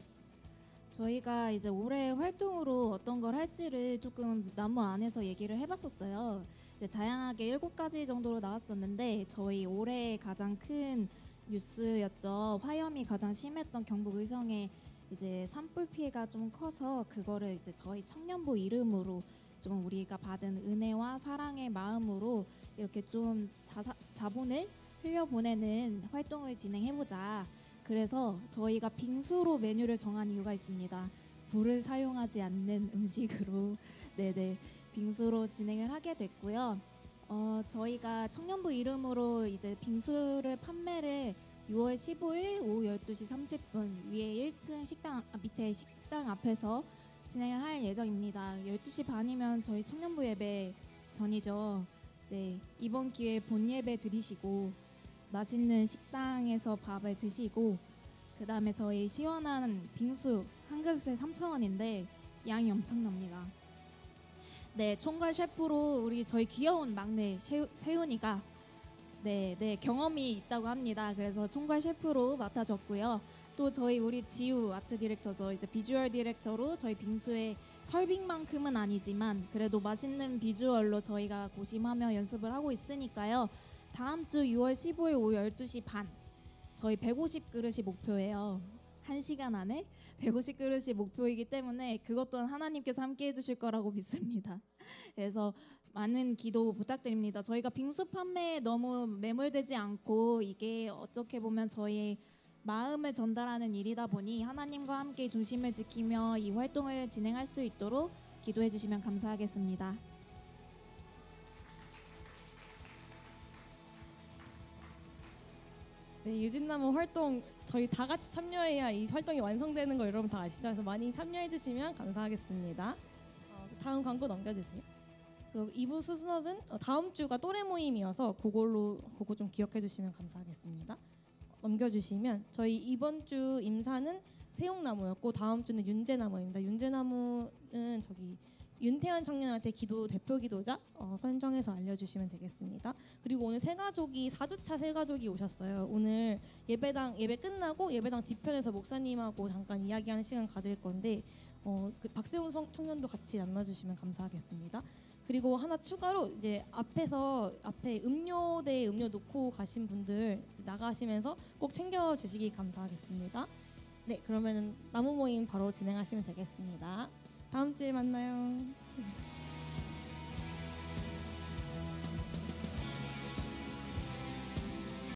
저희가 이제 올해 활동으로 어떤 걸 할지를 조금 나무 안에서 얘기를 해봤었어요. 이제 다양하게 7가지 정도로 나왔었는데 저희 올해 가장 큰 뉴스였죠. 화염이 가장 심했던 경북 의성에 이제 산불 피해가 좀 커서 그거를 이제 저희 청년부 이름으로 좀 우리가 받은 은혜와 사랑의 마음으로 이렇게 좀 자본을 흘려보내는 활동을 진행해보자. 그래서 저희가 빙수로 메뉴를 정한 이유가 있습니다. 불을 사용하지 않는 음식으로 네네 빙수로 진행을 하게 됐고요. 저희가 청년부 이름으로 이제 빙수를 판매를 6월 15일 오후 12시 30분 위에 1층 식당 밑에 식당 앞에서 진행을 할 예정입니다. 12시 반이면 저희 청년부 예배 전이죠. 네, 이번 기회에 본 예배 드리시고 맛있는 식당에서 밥을 드시고 그 다음에 저희 시원한 빙수 한 그릇에 3,000원인데 양이 엄청납니다. 네, 총괄 셰프로 우리 저희 귀여운 막내 세훈이가 네 경험이 있다고 합니다. 그래서 총괄 셰프로 맡아줬고요. 또 저희 우리 지우 아트 디렉터죠. 이제 비주얼 디렉터로 저희 빙수의 설빙만큼은 아니지만 그래도 맛있는 비주얼로 저희가 고심하며 연습을 하고 있으니까요. 다음 주 6월 15일 오후 12시 반 저희 150그릇이 목표예요. 1시간 안에 150그릇이 목표이기 때문에 그것 또한 하나님께서 함께 해주실 거라고 믿습니다. 그래서 많은 기도 부탁드립니다. 저희가 빙수 판매에 너무 매몰되지 않고 이게 어떻게 보면 저희의 마음을 전달하는 일이다 보니 하나님과 함께 중심을 지키며 이 활동을 진행할 수 있도록 기도해 주시면 감사하겠습니다. 네, 유진나무 활동 저희 다 같이 참여해야 이 활동이 완성되는 거 여러분 다 아시죠? 그래서 많이 참여해 주시면 감사하겠습니다. 다음 광고 넘겨주세요. 그 2부 수순은 다음 주가 또래 모임이어서 그거 좀 기억해 주시면 감사하겠습니다. 넘겨주시면 저희 이번 주 임사는 세용나무였고 다음 주는 윤재나무입니다. 윤재나무는 저기 윤태현 청년한테 기도 대표 기도자 선정해서 알려주시면 되겠습니다. 그리고 오늘 4주차 새 가족이 오셨어요. 오늘 예배 끝나고 예배당 뒤편에서 목사님하고 잠깐 이야기하는 시간 가질 건데 그 박세훈 청년도 같이 나눠주시면 감사하겠습니다. 그리고 하나 추가로 이제 앞에 음료대에 음료 놓고 가신 분들 나가시면서 꼭 챙겨주시기 감사하겠습니다. 네, 그러면은 나무 모임 바로 진행하시면 되겠습니다. 다음 주에 만나요.